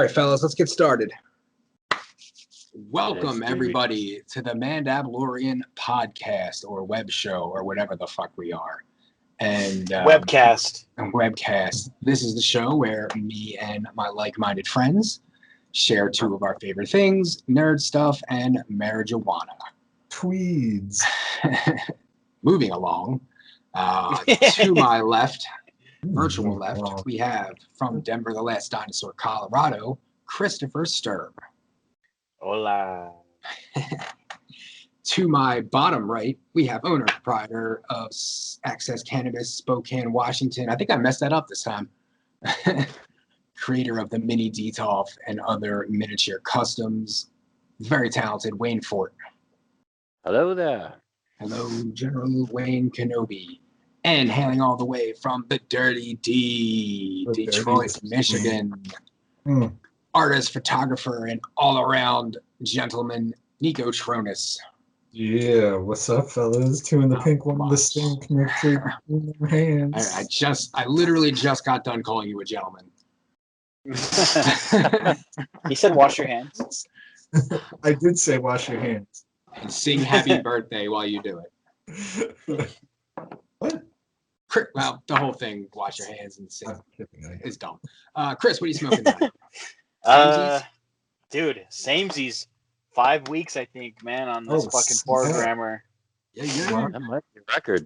right, fellas, let's get started. Welcome, Yes, everybody, to the Mandalorian podcast or web show or whatever the fuck we are. And Webcast. This is the show where me and my like-minded friends share two of our favorite things, nerd stuff and marijuana. Tweeds. Moving along, to my left, virtual left, we have from Denver, the Last Dinosaur, Colorado, Christopher Sturb. Hola. To my bottom right, we have owner proprietor of Access Cannabis, Spokane, Washington. I think I messed that up this time. Creator of the Mini Detolf and other miniature customs. Very talented Wayne Fort. Hello there. Hello, General Wayne Kenobi. And hailing all the way from the Dirty D, Detroit, Michigan. Artist, photographer, and all-around gentleman, Nico Tronus. Yeah, what's up, fellas? Two in the pink, one in the stink, mixture in their hands. I literally just got done calling you a gentleman. He said wash your hands. I did say wash your hands. And sing happy birthday while you do it. What? Well, the whole thing, wash your hands and sing, is dumb. Chris, what are you smoking tonight? Dude, samesies. 5 weeks, I think, man, on this fucking programmer. Yeah. That might be a record.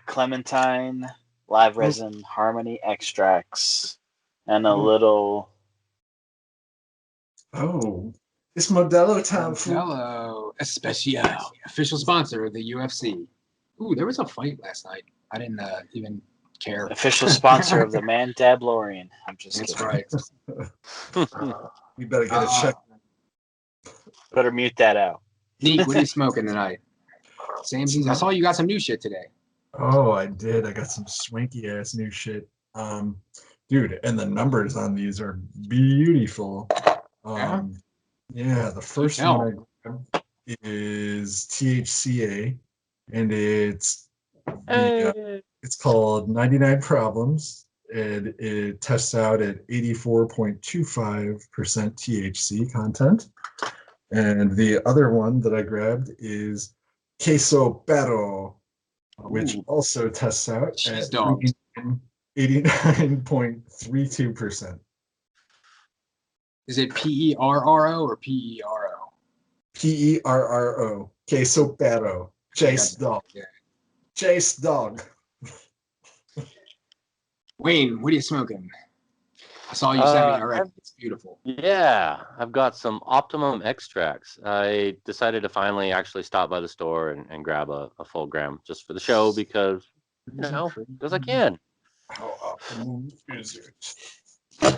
Clementine, live resin, harmony extracts, and a little. Oh, it's Modelo time. Modelo Especial, official sponsor of the UFC. Ooh, there was a fight last night. I didn't even care. Official sponsor of the Mandalorian. I'm just That's kidding. right. You better get it checked. Better mute that out. Nick, what are you smoking tonight? Samesies. I saw you got some new shit today. Oh, I did. I got some swanky ass new shit. Dude, and the numbers on these are beautiful. Yeah, the first one I grabbed is THCA, and it's called 99 Problems, and it tests out at 84.25% THC content. And the other one that I grabbed is Queso Perro, which also tests out at 89.32%. Is it P-E-R-R-O or P-E-R-O? P-E-R-R-O. Queso Perro. Chase dog. Yeah. Chase dog. Wayne, what are you smoking? I saw you sent me already. It's beautiful. Yeah, I've got some Optimum extracts. I decided to finally actually stop by the store and grab a full gram just for the show because I can. How optimum is it?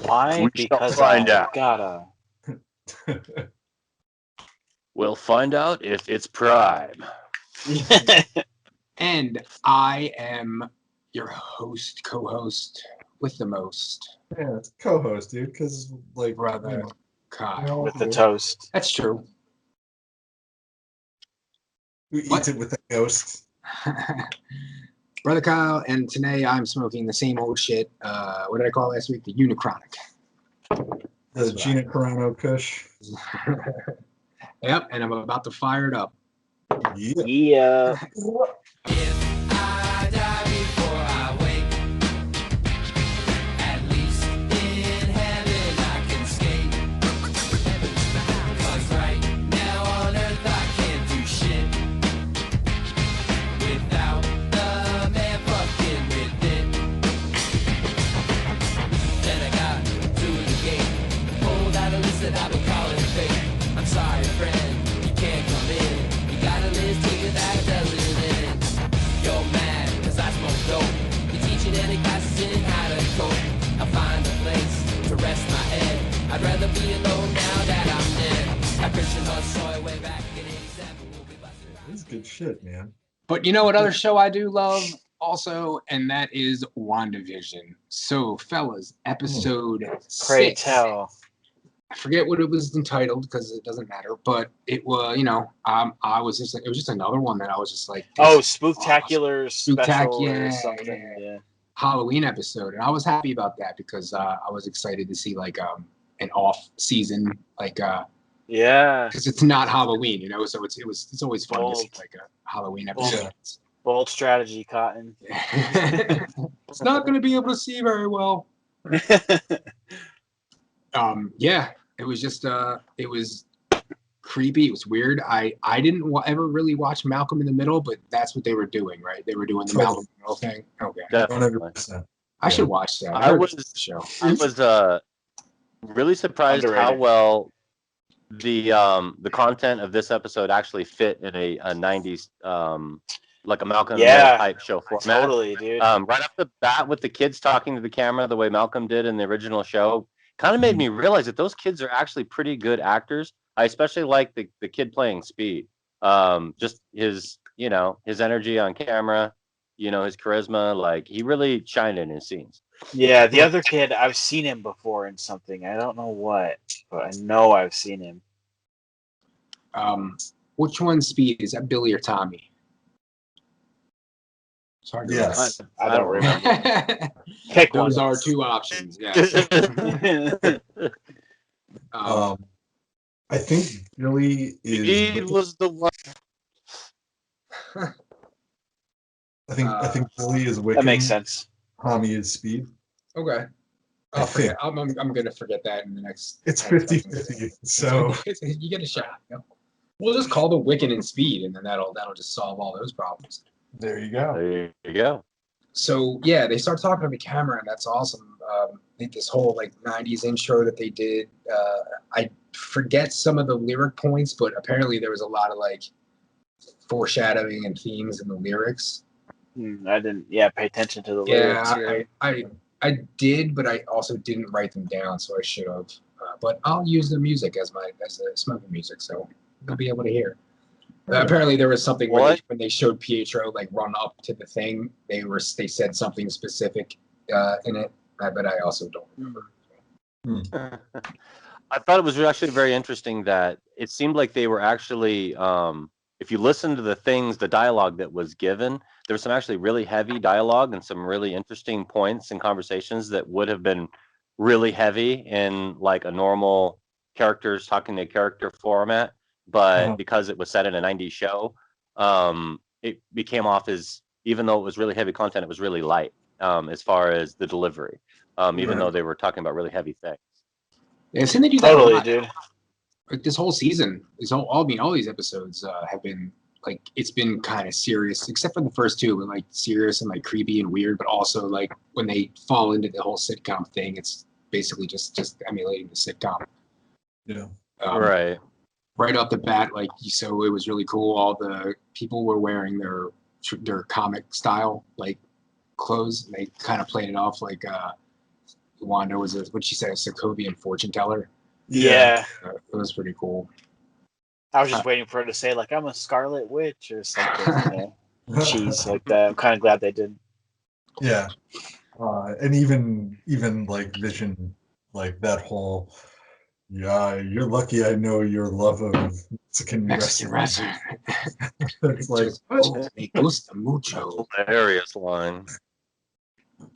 Why? Because I gotta. We'll find out if it's prime. And I am your host, co-host with the most. Yeah, it's co-host, dude, because, like, brother Kyle. With the toast. That's true. Who eats it with a ghost? Brother Kyle, and today I'm smoking the same old shit. What did I call last week? The Unichronic. The Gina Carano Kush. Yep, and I'm about to fire it up. Yeah. If I die before I wake, at least in heaven I can skate. 'Cause right now on earth I can't do shit without the man fucking with it. Then I got to the gate, pulled out a list that I've been calling fake. I'm sorry, friend, you can't come in. You got a list here that doesn't end. You're mad, cause I smoke dope. You're teaching any classes in how to cope. I'll find a place to rest my head. I'd rather be alone now that I'm dead. I Christian Hussoy way back in 87. We'll be busted. This is good shit, man. But you know what other show I do love also? And that is WandaVision. So, fellas, episode 6. Pray tell. I forget what it was entitled because it doesn't matter, but it was, I was just like, it was just another one that I was just like, Spooktacular special yeah, or something. Yeah. Halloween episode, and I was happy about that because I was excited to see like an off season, like Yeah. because it's not Halloween, so it's always fun to see Bold. like a Halloween Bold. episode. Bold strategy, Cotton. It's not going to be able to see very well. Yeah, it was just it was creepy. It was weird. I didn't ever really watch Malcolm in the Middle, but that's what they were doing, right? They were doing the Malcolm in the Middle thing. Okay, Definitely. 100%. I should watch that. I heard was- it's a show. I was really surprised how Underrated. well the content of this episode actually fit in a 90s like a Malcolm in the Middle Yeah. type show format. Totally, dude. Right off the bat with the kids talking to the camera the way Malcolm did in the original show kind of made me realize that those kids are actually pretty good actors. I especially like the kid playing Speed. Just his his energy on camera, his charisma, like he really shined in his scenes. Yeah, the other kid, I've seen him before in something. I don't know what, but I know I've seen him. Which one's Speed? Is that Billy or Tommy? It's hard to Yes. I don't remember. remember. Pick one. Those are two options. Yes. I think Billy is. He was the one. I think Billy is Wiccan. That makes sense. Tommy is Speed. Okay. I I'll forget. think. I'm gonna forget that in the next. It's 50-50. So you get a shot. Yep. We'll just call them Wiccan and Speed, and then that'll just solve all those problems. there you go. There you go. So yeah, they start talking to the camera, and that's awesome. I think this whole like '90s intro that they did. I forget some of the lyric points, but apparently there was a lot of like foreshadowing and themes in the lyrics. I didn't, pay attention to the lyrics. Yeah, I did, but I also didn't write them down, so I should have. But I'll use the music as the smoking music, so you'll be able to hear. Apparently, there was something where when they showed Pietro like run up to the thing, they said something specific in it, but I also don't remember. I thought it was actually very interesting that it seemed like they were actually, if you listen to the dialogue that was given, there was some actually really heavy dialogue and some really interesting points and conversations that would have been really heavy in like a normal characters talking to character format. But because it was set in a 90s show, it became off as, even though it was really heavy content, it was really light as far as the delivery, even though they were talking about really heavy things. Yeah, I've seen they do that Totally, a lot. dude. Like this whole season, all these episodes have been like, it's been kind of serious, except for the first two, but like serious and like creepy and weird. But also like when they fall into the whole sitcom thing, it's basically just emulating the sitcom. Yeah. Right. Right off the bat, like so, it was really cool. All the people were wearing their comic style like clothes. And they kind of played it off like Wanda was what she said, a Sokovian fortune teller. Yeah. It was pretty cool. I was just waiting for her to say, like, I'm a Scarlet Witch or something, cheese like that. I'm kind of glad they didn't. Yeah. And even like Vision, like that whole, you're lucky I know your love of Mexican wrestling. It's like, Me gusta mucho. Hilarious line.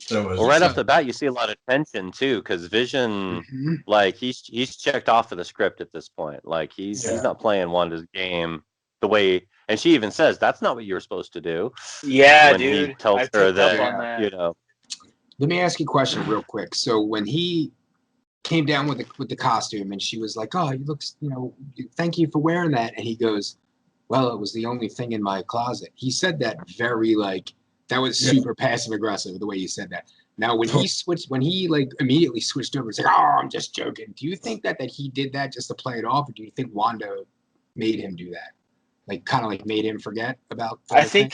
that was, Well, right off the bat, you see a lot of tension too, because Vision, like he's checked off of the script at this point. Like he's not playing Wanda's game the way, and she even says that's not what you were supposed to do. Yeah, when dude. he tells her that, Let me ask you a question real quick. So when he came down with the costume, and she was like, "Oh, you look, thank you for wearing that," and he goes, "Well, it was the only thing in my closet." He said that very like. That was super passive aggressive the way he said that. Now, when he like immediately switched over, it's like, "Oh, I'm just joking." Do you think that he did that just to play it off, or do you think Wanda made him do that? Like, kind of like made him forget about? I think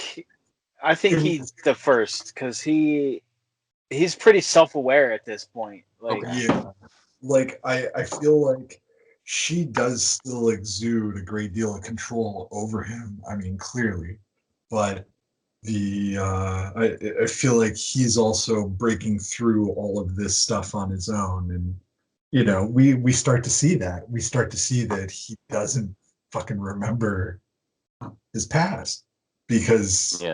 he's the first because he's pretty self-aware at this point. Like, like I feel like she does still exude a great deal of control over him. I mean, clearly, but. I feel like he's also breaking through all of this stuff on his own, and we start to see that. We start to see that he doesn't fucking remember his past because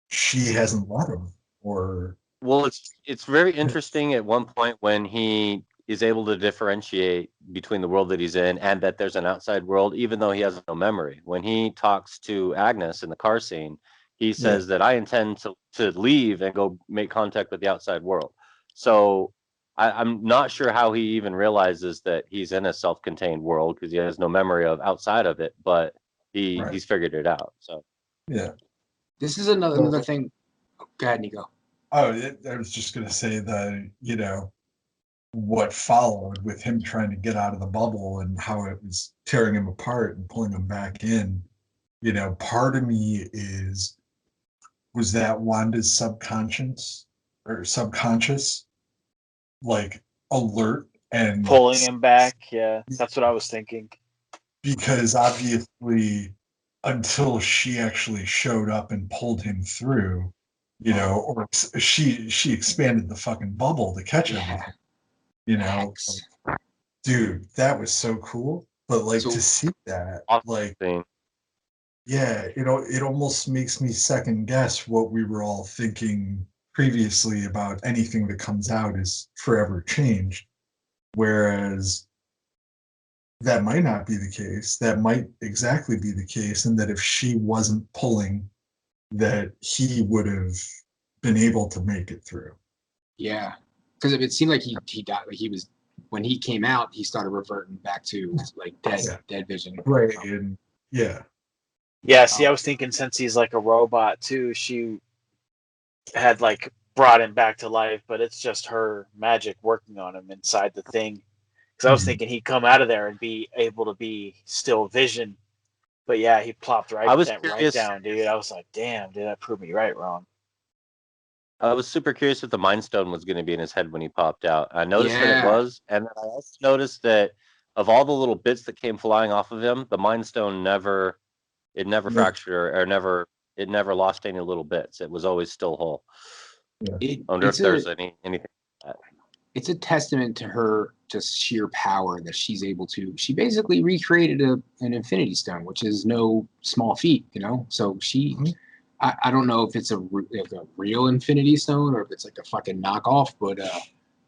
she hasn't let him. Or well, it's very interesting at one point when he is able to differentiate between the world that he's in and that there's an outside world, even though he has no memory. When he talks to Agnes in the car scene, he says that I intend to leave and go make contact with the outside world. So I'm not sure how he even realizes that he's in a self-contained world because he has no memory of outside of it, but he's figured it out. So Yeah. This is another thing. Go ahead, Nico. Oh, I was just going to say that, you know, what followed with him trying to get out of the bubble and how it was tearing him apart and pulling him back in. You know, part of me was that Wanda's subconscious like alert and Pulling him back. Yeah, that's what I was thinking. Because obviously until she actually showed up and pulled him through, you know, or she expanded the fucking bubble to catch everything, you know. Like, dude, that was so cool. But like to see that, like, yeah, you know, it almost makes me second guess what we were all thinking previously about anything that comes out is forever changed. Whereas that might not be the case. That might exactly be the case. And that if she wasn't pulling, that he would have been able to make it through. Yeah. Because it seemed like he died. Like he was, when he came out, he started reverting back to like dead vision. Right. And yeah. Yeah, see, I was thinking since he's like a robot too, she had like brought him back to life, but it's just her magic working on him inside the thing. Because I was thinking he'd come out of there and be able to be still Vision, but yeah, he plopped right down, dude. I was like, damn, dude, that proved me right wrong. I was super curious if the Mind Stone was going to be in his head when he popped out. I noticed that it was, and then I also noticed that of all the little bits that came flying off of him, the Mind Stone never fractured or never lost any little bits. It was always still whole. Yeah. I wonder if there's anything like that. It's a testament to her just sheer power that she's able to. She basically recreated an Infinity Stone, which is no small feat, you know. So she, I don't know if it's a real Infinity Stone or if it's like a fucking knockoff, but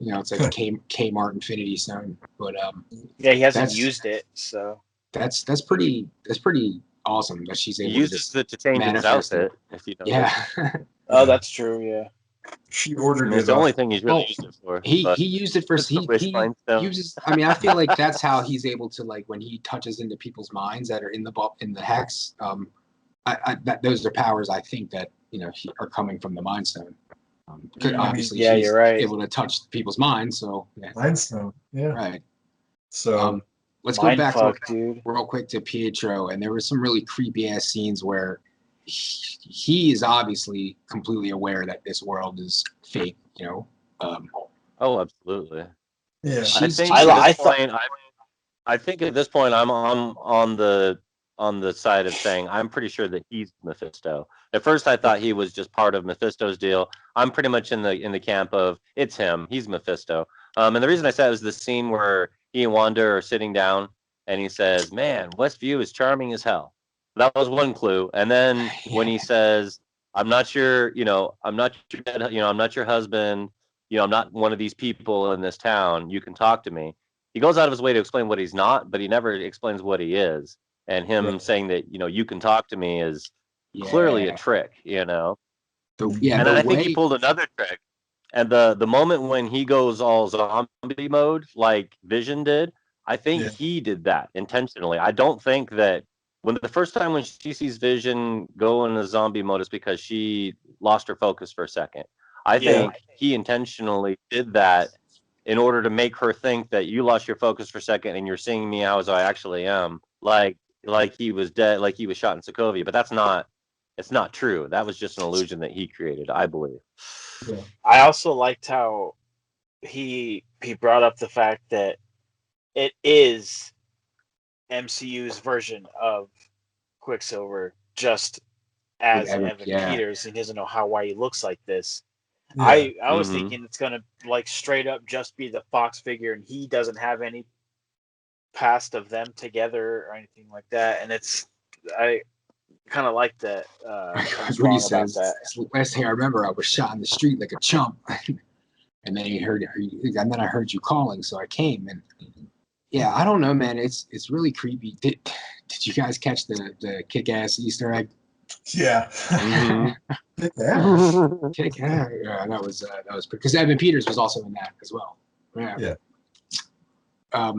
you know, it's like a Kmart Infinity Stone. But yeah, he hasn't used it, so that's pretty awesome that she's able to just to change his outfit. If you know, yeah. Oh, that's true. Yeah. She ordered it's the only thing he's really used it for. He used it for he uses. I mean, I feel like that's how he's able to, like, when he touches into people's minds that are in the hex. Those are powers I think that, you know, are coming from the Mind Stone. Obviously, yeah, she's you're right. able to touch people's minds. So Mind Stone, yeah. Right. So let's go back dude. real quick to Pietro, and there were some really creepy ass scenes where he is obviously completely aware that this world is fake, you know. Oh, absolutely. Yeah, I think at this point I'm on the side of saying I'm pretty sure that he's Mephisto. At first, I thought he was just part of Mephisto's deal. I'm pretty much in the camp of it's him. He's Mephisto. And the reason I said it was the scene where he and Wanda are sitting down, and he says, "Man, Westview is charming as hell." That was one clue. And then when he says, I'm not your dad, you know, I'm not your husband, you know, I'm not one of these people in this town, you can talk to me. He goes out of his way to explain what he's not, but he never explains what he is. And him saying that, you know, you can talk to me is clearly a trick, you know. And then I think he pulled another trick. And the moment when he goes all zombie mode, like Vision did, I think he did that intentionally. I don't think that the first time when she sees Vision go in a zombie mode is because she lost her focus for a second. I think he intentionally did that in order to make her think that you lost your focus for a second and you're seeing me as I actually am, like he was dead, like he was shot in Sokovia. But it's not true. That was just an illusion that he created, I believe. Yeah. I also liked how he brought up the fact that it is MCU's version of Quicksilver, just as Evan Peters. He doesn't know why he looks like this. Yeah. I was thinking it's gonna like straight up just be the Fox figure, and he doesn't have any past of them together or anything like that. And I kind of like that. When he says, "Last thing I remember, I was shot in the street like a chump." and then and then I heard you calling, so I came. And yeah, I don't know, man. It's really creepy. Did you guys catch the kick-ass Easter egg? Yeah. Mhm. Yeah. Kick-ass. Yeah, that was because Evan Peters was also in that as well. Yeah. Yeah.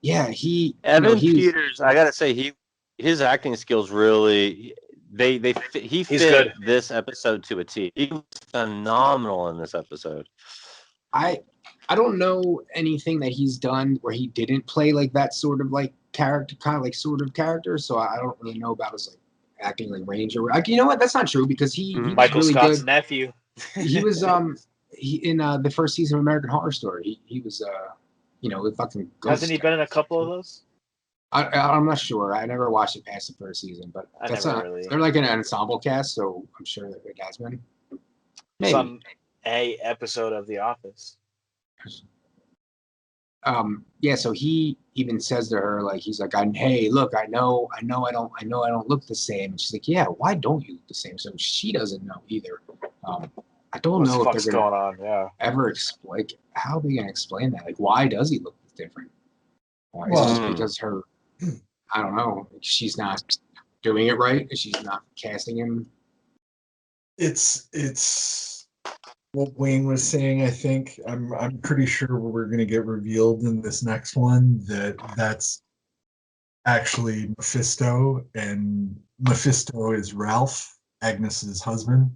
Yeah, he Evan he was, Peters, I gotta say, his acting skills really he He's fit good. this episode to a T. He was phenomenal in this episode. I don't know anything that he's done where he didn't play like that sort of like character, kind of like sort of character. So I don't really know about his like acting like range or like, you know what? That's not true because he was Michael really Scott's good. nephew. He was he in the first season of American Horror Story. He was the fucking ghost. Hasn't he been in a couple of those? I'm not sure. I never watched it past the first season, but I that's never not. really- They're like an ensemble cast, so I'm sure that it has been. Maybe. Some episode of The Office. Yeah, so he even says to her, like, he's like, hey, look, I know I don't look the same. And she's like, yeah, why don't you look the same? So she doesn't know either. I don't What know the if fuck's they're going gonna on? Yeah. ever explain, like, how are they gonna explain that? Like, why does he look different? Is it Well- just because her, I don't know, she's not doing it right? She's not casting him? It's what Wayne was saying. I think I'm pretty sure we're going to get revealed in this next one that's actually Mephisto, and Mephisto is Ralph, Agnes's husband.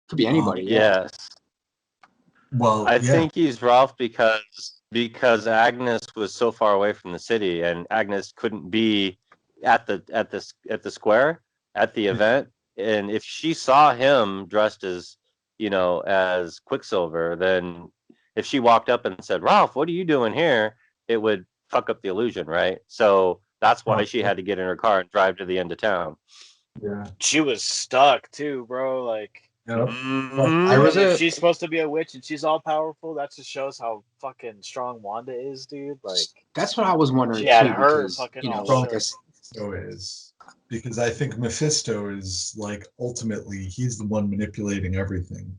Could be anybody, yeah. Yes. Well, I yeah, think he's Ralph because Agnes was so far away from the city, and Agnes couldn't be at the square at the event. And if she saw him dressed as as Quicksilver, then if she walked up and said, "Ralph, what are you doing here?" it would fuck up the illusion, right? So that's why she had to get in her car and drive to the end of town. yeah. She was stuck too, bro. Like, Yep. Mhm. I was if she's supposed to be a witch and she's all powerful, that just shows how fucking strong Wanda is, dude. Like, That's what I was wondering She had too, her because fucking all like shook. So is because I think Mephisto is like ultimately he's the one manipulating everything.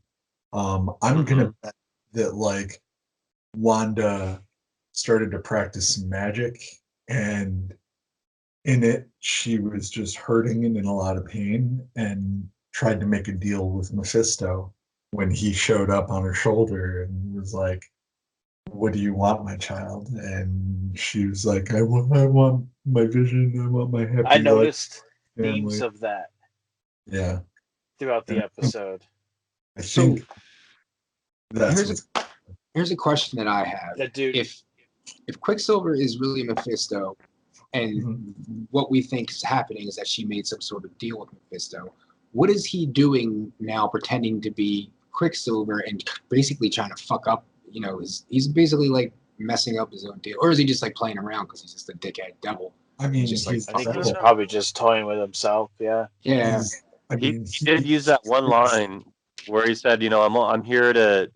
I'm gonna bet that like Wanda started to practice some magic, and in it she was just hurting and in a lot of pain, and tried to make a deal with Mephisto when he showed up on her shoulder and was like, "What do you want, my child?" And she was like, I want my vision. I want my happy I noticed life, themes family." of that Yeah, throughout the episode. I So, think that's here's a question that I have. That dude, If Quicksilver is really Mephisto, and what we think is happening is that she made some sort of deal with Mephisto, what is he doing now, pretending to be Quicksilver and basically trying to fuck up? He's basically like messing up his own deal, or is he just like playing around because he's just a dickhead devil? I mean, Just like he's I think fucking he's up. probably just toying with himself. Yeah. Yeah, He did use that one line where he said, I'm here to,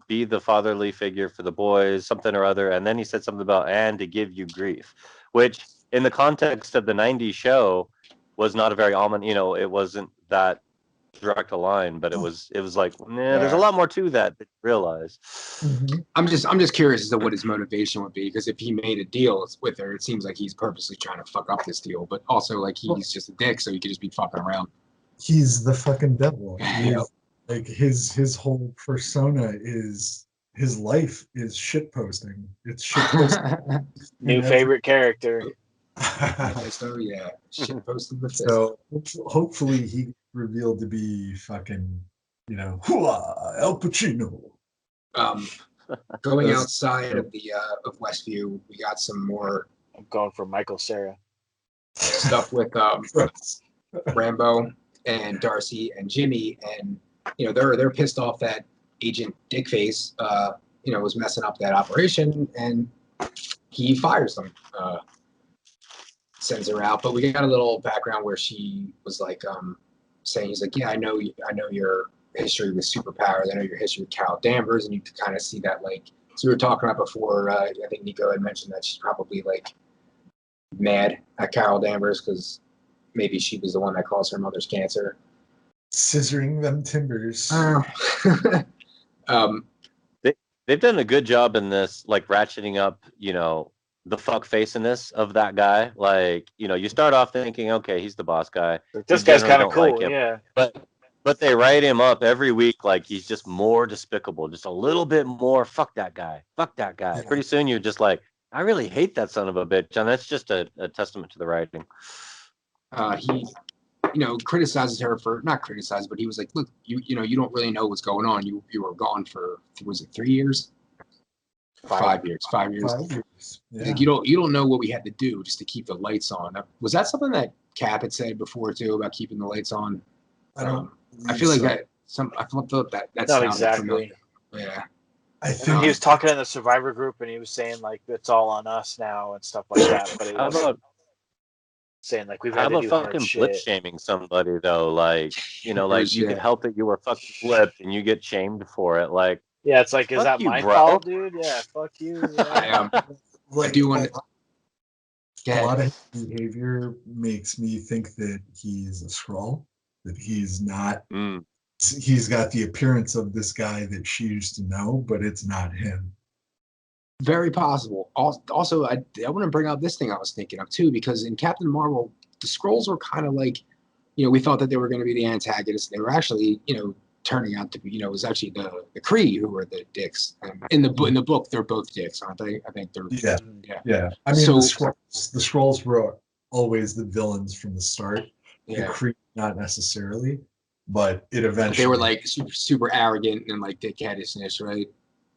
be the fatherly figure for the boys, something or other. And then he said something about, and to give you grief, which in the context of the 90s show was not a very it wasn't that direct a line, but it was like, nah, there's a lot more to that you realize. I'm just curious as to what his motivation would be, because if he made a deal with her, it seems like he's purposely trying to fuck up this deal, but also like he's just a dick, so he could just be fucking around. He's the fucking devil. Yep. Like his whole persona is his life is shit posting. It's shit posting. New favorite character. So yeah, shit posted the fist. So hopefully he revealed to be fucking, "Hooah, Al Pacino." Going outside of the of Westview, we got some more I'm going for Michael Cera. stuff with Rambo and Darcy and Jimmy, and they're pissed off that Agent Dickface was messing up that operation, and he fires them, sends her out. But we got a little background where she was like saying, he's like, yeah, I know your history with superpowers, I know your history with Carol Danvers, and you could kind of see that, like, so we were talking about before, I think Nico had mentioned that she's probably like mad at Carol Danvers because maybe she was the one that caused her mother's cancer. Scissoring them timbers. they've done a good job in this, like ratcheting up, the fuck faceness of that guy. Like, you start off thinking, okay, he's the boss guy. This You guy's generally kind of don't cool, like him. yeah. But they write him up every week like he's just more despicable, just a little bit more. Fuck that guy. Fuck that guy. Yeah. Pretty soon you're just like, I really hate that son of a bitch, and that's just a testament to the writing. He, criticizes her for not criticized, but he was like, look, you don't really know what's going on. You were gone for, was it 3 years? 5 years. 5 years. 5 years. Yeah. Like, you don't know what we had to do just to keep the lights on. Was that something that Cap had said before too about keeping the lights on? I don't. I feel like so. I thought that Not sounded exactly. familiar. Yeah. I think He was talking in the Survivor group, and he was saying like it's all on us now and stuff like that. But it How was about saying like we've how had to about do hard fucking shit. blip shaming somebody though? Like, like you could Yeah. help it you were fucking blipped and you get shamed for it. Like, Yeah, it's like, is Fuck that you, my bro. fault, dude? Yeah, fuck you. Yeah. I do want a lot of his behavior makes me think that he's a Skrull, that he's not. He's got the appearance of this guy that she used to know, but it's not him. Very possible. Also, I want to bring up this thing I was thinking of too, because in Captain Marvel, the Skrulls were kind of like, we thought that they were going to be the antagonists. They were actually, turning out to be, it was actually the Kree who were the dicks. In the book, they're both dicks, aren't they? I think they're. Yeah. I mean, the Skrulls were always the villains from the start. The Kree, not necessarily, but it eventually. They were like super arrogant and like dickheadishness, right?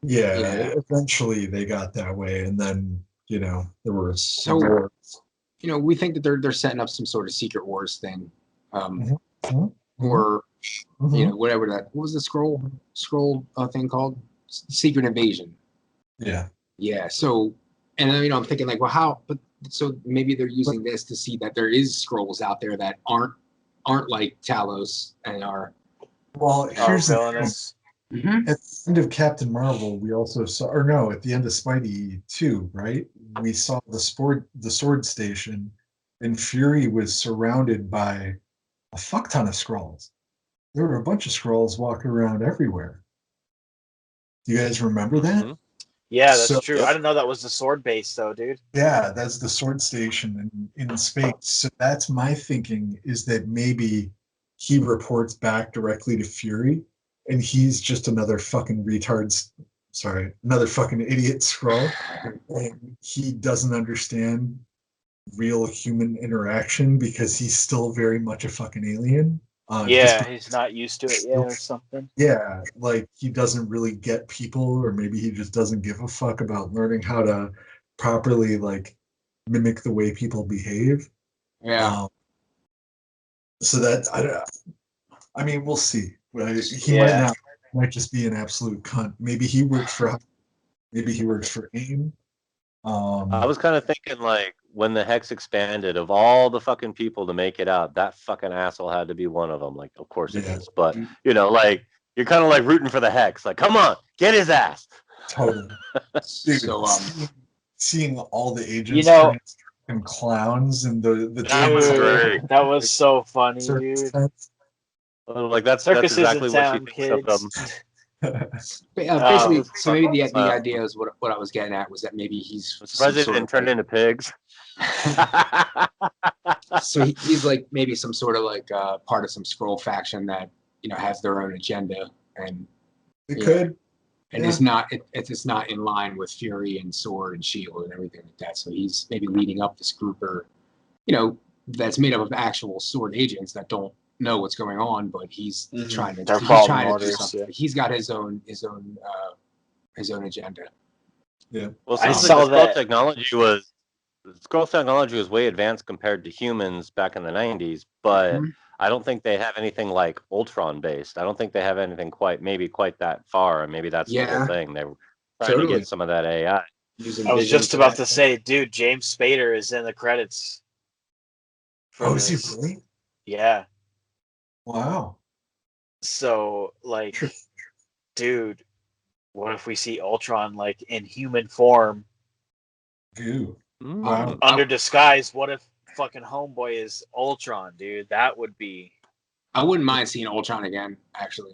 Yeah, eventually they got that way, and then there were so we think that they're setting up some sort of secret wars thing, or whatever that. What was the scroll thing called? Secret invasion. Yeah. So, and then I'm thinking like, well, how? But so maybe they're using this to see that there is Skrulls out there that aren't like Talos and are. Well, here's villainous. At the end of Captain Marvel, we also saw, or no, at the end of Spidey 2, right? We saw the sword station, and Fury was surrounded by a fuck ton of Skrulls. There were a bunch of Skrulls walking around everywhere. Do you guys remember that? Yeah, that's true. I didn't know that was the sword base, though, dude. Yeah, that's the sword station in space. So that's my thinking, is that maybe he reports back directly to Fury, and he's just another fucking another fucking idiot Skrull. And he doesn't understand real human interaction because he's still very much a fucking alien. He's not used to it yet or something. Yeah, like he doesn't really get people, or maybe he just doesn't give a fuck about learning how to properly like mimic the way people behave. Yeah. So that I mean, we'll see. He might just be an absolute cunt. Maybe he works for AIM. I was kind of thinking like when the Hex expanded, of all the fucking people to make it out, that fucking asshole had to be one of them. Like, of course it is, but like you're kind of like rooting for the Hex. Like, come on, get his ass. Totally. Dude, So seeing all the agents and clowns and the That was great. That was so funny, dude. Like that's Circus exactly is what in she town, thinks of them. basically, so maybe the idea is what I was getting at was that maybe he's surprised they didn't turn into pigs. So he's like maybe some sort of like part of some Skrull faction that has their own agenda, and it could, and it's not in line with Fury and Sword and Shield and everything like that. So he's maybe leading up this group, or that's made up of actual Sword agents that don't know what's going on, but he's trying to do something. He's got his own agenda. Yeah. Well, I saw that Skrull technology was way advanced compared to humans back in the 90s, but I don't think they have anything like Ultron based. I don't think they have anything quite that far, and maybe that's the whole thing. They were trying to get some of that AI. I was just about to say, dude, James Spader is in the credits. Is he really? Yeah. Wow. So, like, dude, what if we see Ultron, like, in human form? Dude. Under disguise, what if fucking Homeboy is Ultron, dude? That would be... I wouldn't mind seeing Ultron again, actually.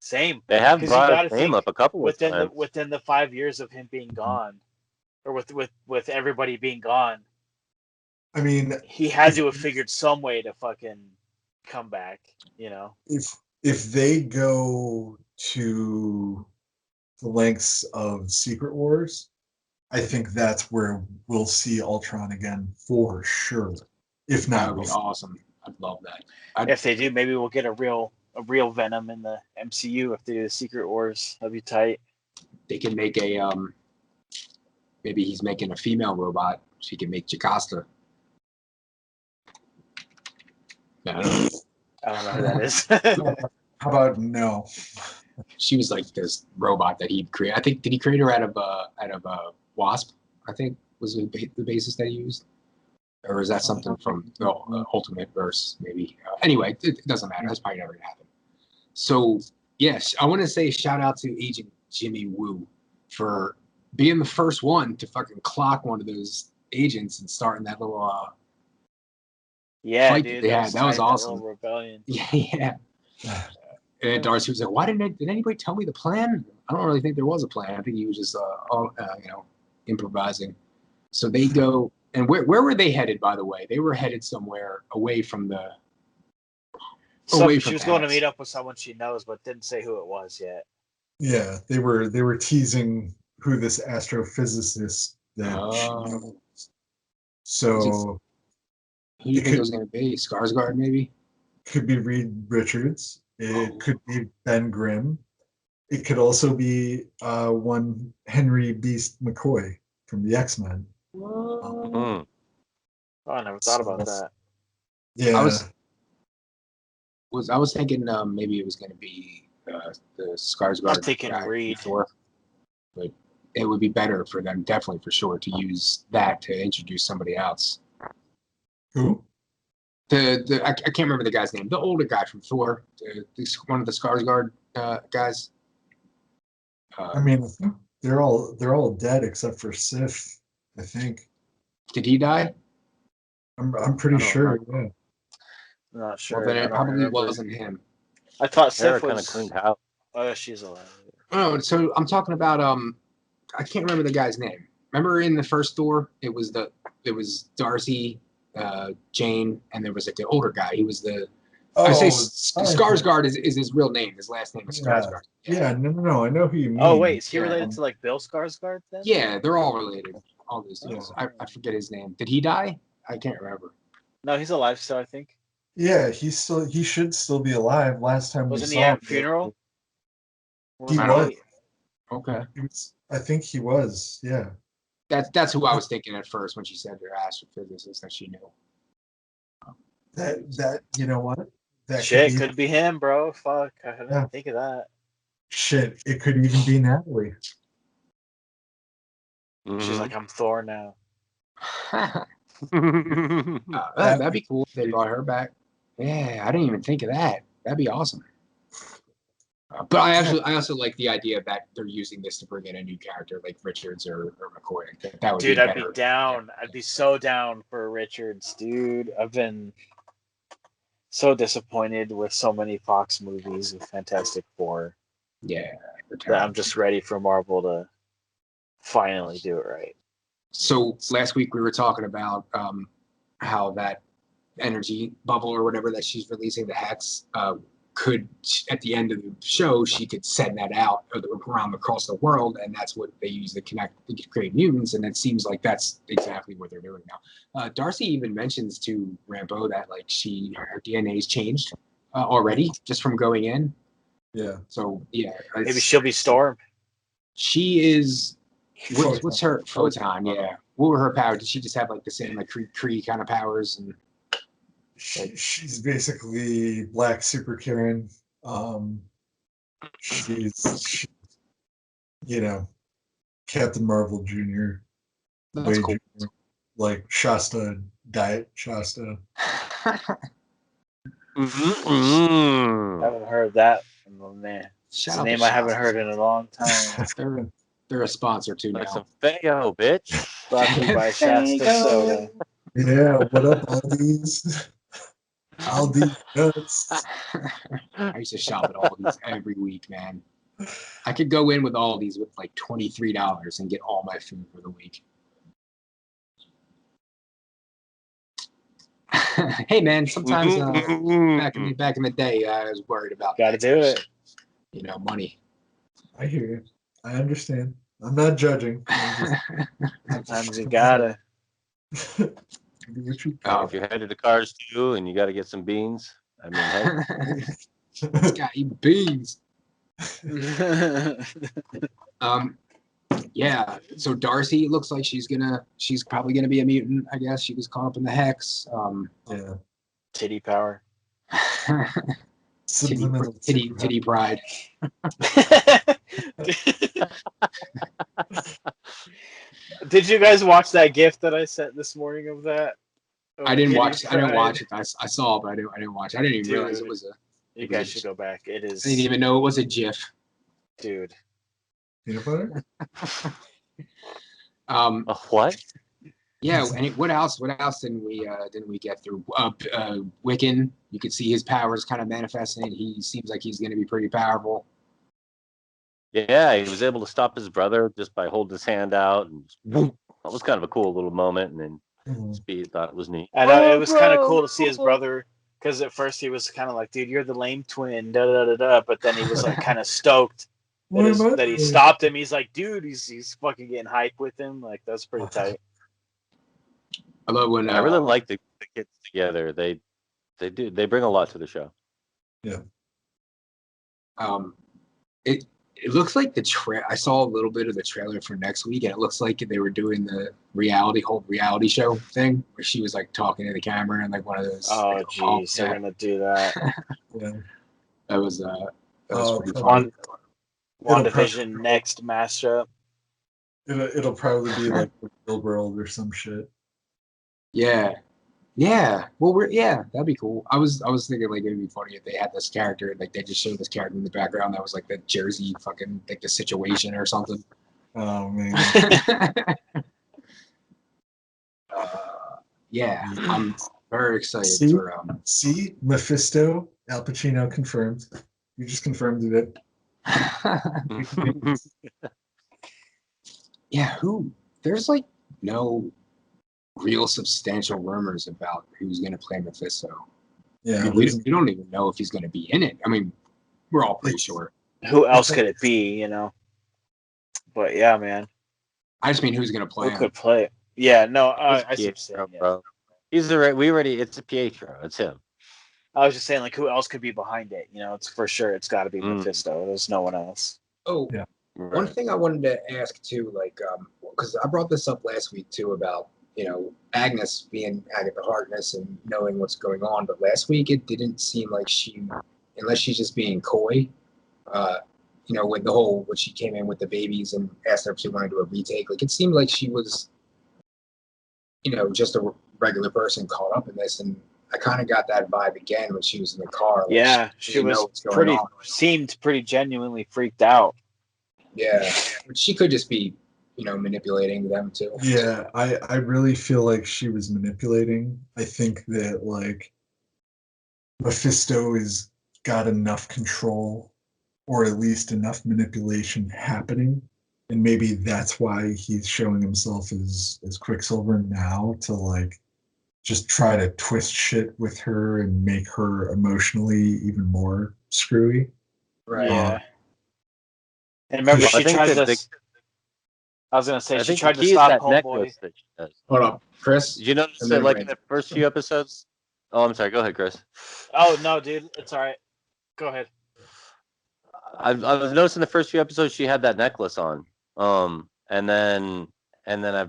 Same. They have 'Cause you brought gotta his name think up a couple of within times. the 5 years of him being gone, or with everybody being gone, I mean, he had to have figured some way to fucking come back. You know. if they go to the lengths of Secret Wars, I think that's where we'll see Ultron again for sure. If That not would be before. awesome. I'd love that. If they do, maybe we'll get a real Venom in the MCU if they do the Secret Wars. That'd be tight. They can make a maybe he's making a female robot. So he can make Jocasta. I don't know. I don't know who that is. How about no? She was like this robot that he created. I think did he create her out of Wasp? I think was the basis that he used, or is that something from Ultimate Verse? Maybe. Anyway, it doesn't matter. That's probably never gonna happen. So yes, I want to say shout out to Agent Jimmy Woo for being the first one to fucking clock one of those agents and starting that little Yeah, fight dude, that they had. That was tight, awesome. little rebellion. Yeah. And then Darcy was like, "Why did anybody tell me the plan?" I don't really think there was a plan. I think he was just improvising. So they go, and where were they headed? By the way, they were headed somewhere away from the. So away she from was going to X. meet up with someone she knows, but didn't say who it was yet. Yeah, they were teasing who this astrophysicist that she knows. So Who do you think it was going to be? Skarsgård, maybe? could be Reed Richards. It could be Ben Grimm. It could also be one Henry Beast McCoy from the X-Men. Hmm. Oh, I never thought about that. Yeah, I was thinking maybe it was going to be the Skarsgård. I'm thinking guy, Reed. Thor. But it would be better for them, definitely for sure, to use that to introduce somebody else. who? I can't remember the guy's name. The older guy from Thor, one of the Skarsgård guys. I mean, I think they're all dead except for Sif. I think. Did he die? I'm pretty I don't sure. remember. Yeah. I'm not sure. Well, then I it don't probably remember. wasn't him. I thought Sarah Sif kind of was. cleaned house. Oh, she's alive. Oh, so I'm talking about I can't remember the guy's name. Remember in the first Thor, it was Darcy, Jane, and there was like the older guy. He was the I say Skarsgård is his real name. His last name is Skarsgård. Yeah, no. I know who you mean. Oh wait, is he Yeah. related to like Bill Skarsgård then? Yeah, they're all related. All those dudes. Oh. I forget his name. Did he die? I can't remember. No, he's alive still. I think. Yeah, he should still be alive. Last time Wasn't we he saw at him, funeral? He I don't was. know. Okay. I think he was. Yeah. That's who I was thinking at first when she said her astrophysicist that she knew. That you know what? That Shit, could be him, bro. Fuck, I didn't Yeah. think of that. Shit, it could even be Natalie. She's like, I'm Thor now. That'd be cool if they brought her back. Yeah, I didn't even think of that. That'd be awesome. But I also like the idea that they're using this to bring in a new character like Richards or McCoy. I think that would Dude, be I'd better. be down. I'd be so down for Richards, dude. I've been so disappointed with so many Fox movies with Fantastic Four Yeah. that I'm just ready for Marvel to finally do it right. So last week we were talking about how that energy bubble or whatever that she's releasing, the hex, could at the end of the show she could send that out around across the world, and that's what they use to create mutants. And it seems like that's exactly what they're doing now. Darcy even mentions to Rambo that like her DNA's changed already just from going in. Yeah. So yeah, Maybe she'll be Storm. she is. What's her photon? Yeah. What were her powers? Did she just have like the same like Kree kind of powers? And She's basically Black Super Karen. She's Captain Marvel Jr. that's Wade cool. Jr., like Shasta, Diet Shasta. I haven't heard that. Oh, man. It's Shout a out name to I haven't Shasta. heard in a long time. They're a sponsor too Like now. some Fago, bitch. Brought to you by Shasta Soda. Yeah, what up, all these? Aldi nuts. I used to shop at Aldi's every week, man. I could go in with Aldi's with like $23 and get all my food for the week. Hey, man, sometimes back in the day, I was worried about Gotta do it. Money. I hear you. I understand. I'm not judging. I'm Sometimes you gotta. just do what you If you're headed to Cars 2 and you got to get some beans, I mean, hey, This guy eat beans. Yeah. So Darcy looks like she's probably gonna be a mutant. I guess she was caught up in the hex. Yeah. Titty power. Subliminal titty pride. Did you guys watch that GIF that I sent this morning of that? I didn't watch it. Pride? I saw it, but I didn't watch it. I didn't even realize it was a. You guys should go back. It is. I didn't even know it was a GIF. Dude. Peanut butter? a what? Yeah, and what else? What else didn't we get through? Wiccan. You could see his powers kind of manifesting. He seems like he's going to be pretty powerful. Yeah, he was able to stop his brother just by holding his hand out, and that was kind of a cool little moment. And then Speed thought it was neat. I know it was kind of cool to see his brother, because at first he was kind of like, "Dude, you're the lame twin," da da da da. But then he was like kind of stoked that he stopped him. He's like, "Dude, he's fucking getting hype with him." Like that's pretty tight. I love when I really like the kids together. They bring a lot to the show. Yeah. It looks like I saw a little bit of the trailer for next week, and it looks like they were doing the whole reality show thing where she was like talking to the camera and like one of those. Oh jeez, they're gonna do that. Yeah. That was pretty probably- fun. WandaVision next mashup. It'll probably be like the real world or some shit. Yeah. Well, that'd be cool. I was thinking like it'd be funny if they had this character, like they just showed this character in the background that was like the Jersey fucking like the situation or something. Oh man. Yeah, I'm very excited See? for See, Mephisto, Al Pacino confirmed. You just confirmed it. Yeah, there's like no real substantial rumors about who's going to play Mephisto. Yeah. I mean, we don't even know if he's going to be in it. I mean, we're all pretty sure. Who else could it be? But yeah, man. I just mean who's going to play Who him. could play it? Yeah, no, I see what you're Pietro, saying. Yeah. bro. He's the right. It's a Pietro. It's him. I was just saying, like, who else could be behind it? It's for sure. It's got to be Mephisto. There's no one else. Oh, Yeah. One thing I wanted to ask too, like, because I brought this up last week too about Agnes being Agatha Harkness and knowing what's going on, but last week it didn't seem like unless she's just being coy, with the whole when she came in with the babies and asked her if she wanted to do a retake, like it seemed like she was, just a regular person caught up in this, and I kind of got that vibe again when she was in the car. Like, Yeah, she was seemed pretty genuinely freaked out. Yeah, but she could just be, manipulating them too. Yeah, I really feel like she was manipulating. I think that like Mephisto has got enough control, or at least enough manipulation happening, and maybe that's why he's showing himself as Quicksilver now, to like just try to twist shit with her and make her emotionally even more screwy. Right. Yeah. And remember, she tried to. I was gonna say she tried to stop Homeboy. Hold up, Chris. Did you notice that, like in the first few episodes? Oh, I'm sorry. Go ahead, Chris. Oh no, dude, it's all right. Go ahead. I was noticing the first few episodes she had that necklace on. And then I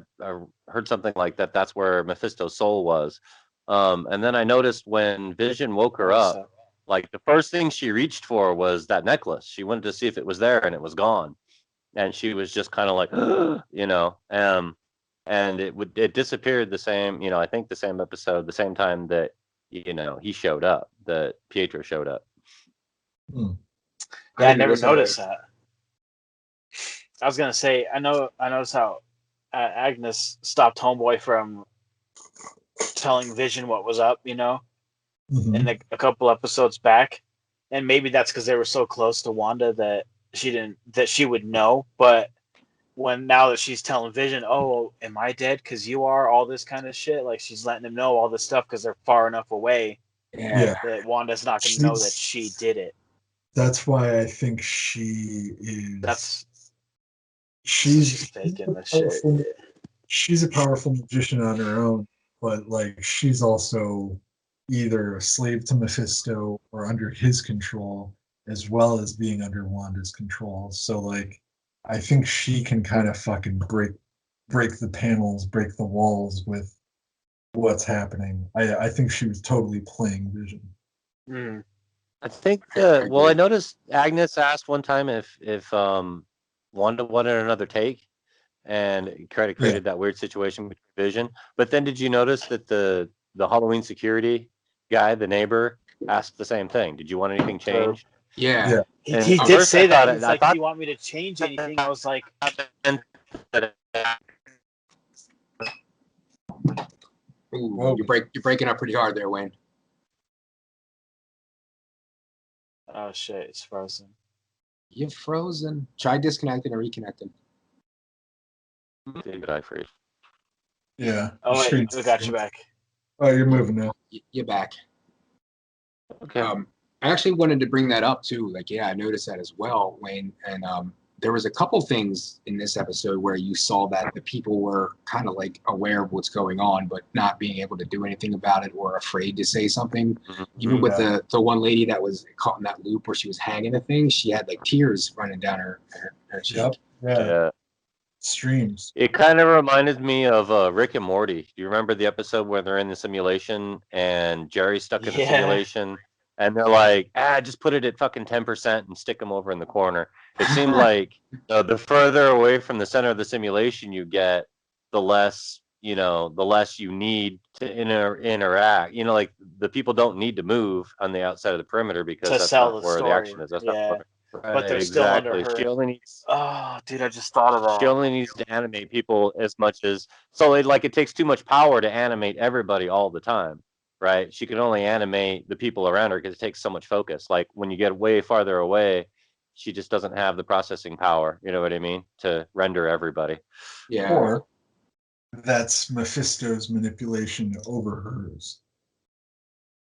heard something like that. That's where Mephisto's soul was. And then I noticed when Vision woke her up, like the first thing she reached for was that necklace. She wanted to see if it was there, and it was gone. And she was just kind of like, and it disappeared the same, I think the same episode, the same time that, he showed up, that Pietro showed up. Yeah, I never noticed that. I was gonna say, I noticed how Agnes stopped Homeboy from telling Vision what was up, Mhm. in a couple episodes back, and maybe that's because they were so close to Wanda that she would know. But now that she's telling Vision, "Oh, am I dead? Because you are," all this kind of shit. Like she's letting him know all this stuff because they're far enough away Yeah. Yeah, that Wanda's not going to know that she did it. that's why I think she is. That's She's faking a the shit. powerful. She's a powerful magician on her own, but like she's also either a slave to Mephisto or under his control, as well as being under Wanda's control. So like, I think she can kind of fucking break the panels, break the walls with what's happening. I think she was totally playing Vision. Mm. I think I well, I agree. noticed Agnes asked one time if Wanda wanted another take, and it kind of Yeah. created that weird situation with Vision. But then did you notice that the Halloween security guy, the neighbor, asked the same thing? Did you want anything changed? Yeah. Yeah. And He at did first I say that. thought He's I like, "Do thought you want me to change anything?" I was like, that Ooh, Whoa. you're breaking up pretty hard there, Wayne. "Oh shit, it's frozen." You're frozen. Try disconnecting and reconnecting. did I freeze? Yeah. Oh the wait, screen's- we got you back. Oh, you're moving now. You're back. Okay. I actually wanted to bring that up too. Like, yeah, I noticed that as well, Wayne. And there was a couple things in this episode where you saw that the people were kind of like aware of what's going on, but not being able to do anything about it or afraid to say something. Mhm. Even with Yeah. the one lady that was caught in that loop where she was hanging the thing, she had like tears running down her cheek. Yep. Yeah. Yeah. Streams. It kind of reminded me of Rick and Morty. Do you remember the episode where they're in the simulation and Jerry's stuck in the Yeah. simulation and they're like, just put it at fucking 10% and stick them over in the corner. It seemed like the further away from the center of the simulation you get, the less you need to interact. Like the people don't need to move on the outside of the perimeter because To that's sell not the where the story. action is. That's Yeah. not where, But right, they're still under exactly. her. She only needs Oh, dude, I just thought of that. she only needs to animate people as much as so it takes too much power to animate everybody all the time, right? She can only animate the people around her because it takes so much focus. Like when you get way farther away, she just doesn't have the processing power, you know what I mean, to render everybody. Yeah. Or that's Mephisto's manipulation over hers.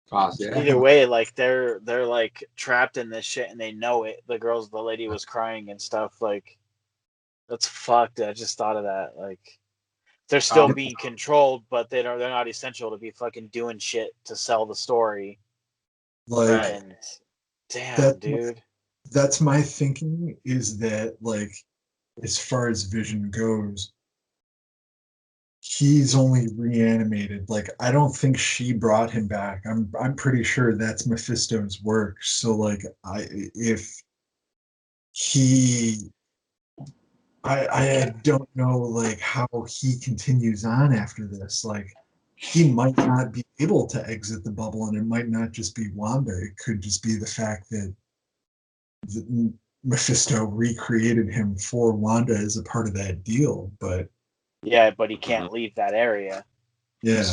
Possibly. Either way, like they're like trapped in this shit and they know it. The lady was crying and stuff. Like that's fucked. I just thought of that. Like they're still being controlled, but they're not essential to be fucking doing shit to sell the story. Like Right. And damn, that, dude. that's my thinking, is that like as far as Vision goes, he's only reanimated. Like I don't think she brought him back. I'm pretty sure that's Mephisto's work. So like if he I don't know like how he continues on after this. Like he might not be able to exit the bubble, and it might not just be Wanda. It could just be the fact that Mephisto recreated him for Wanda as a part of that deal. But Yeah, but he can't leave that area. yeah,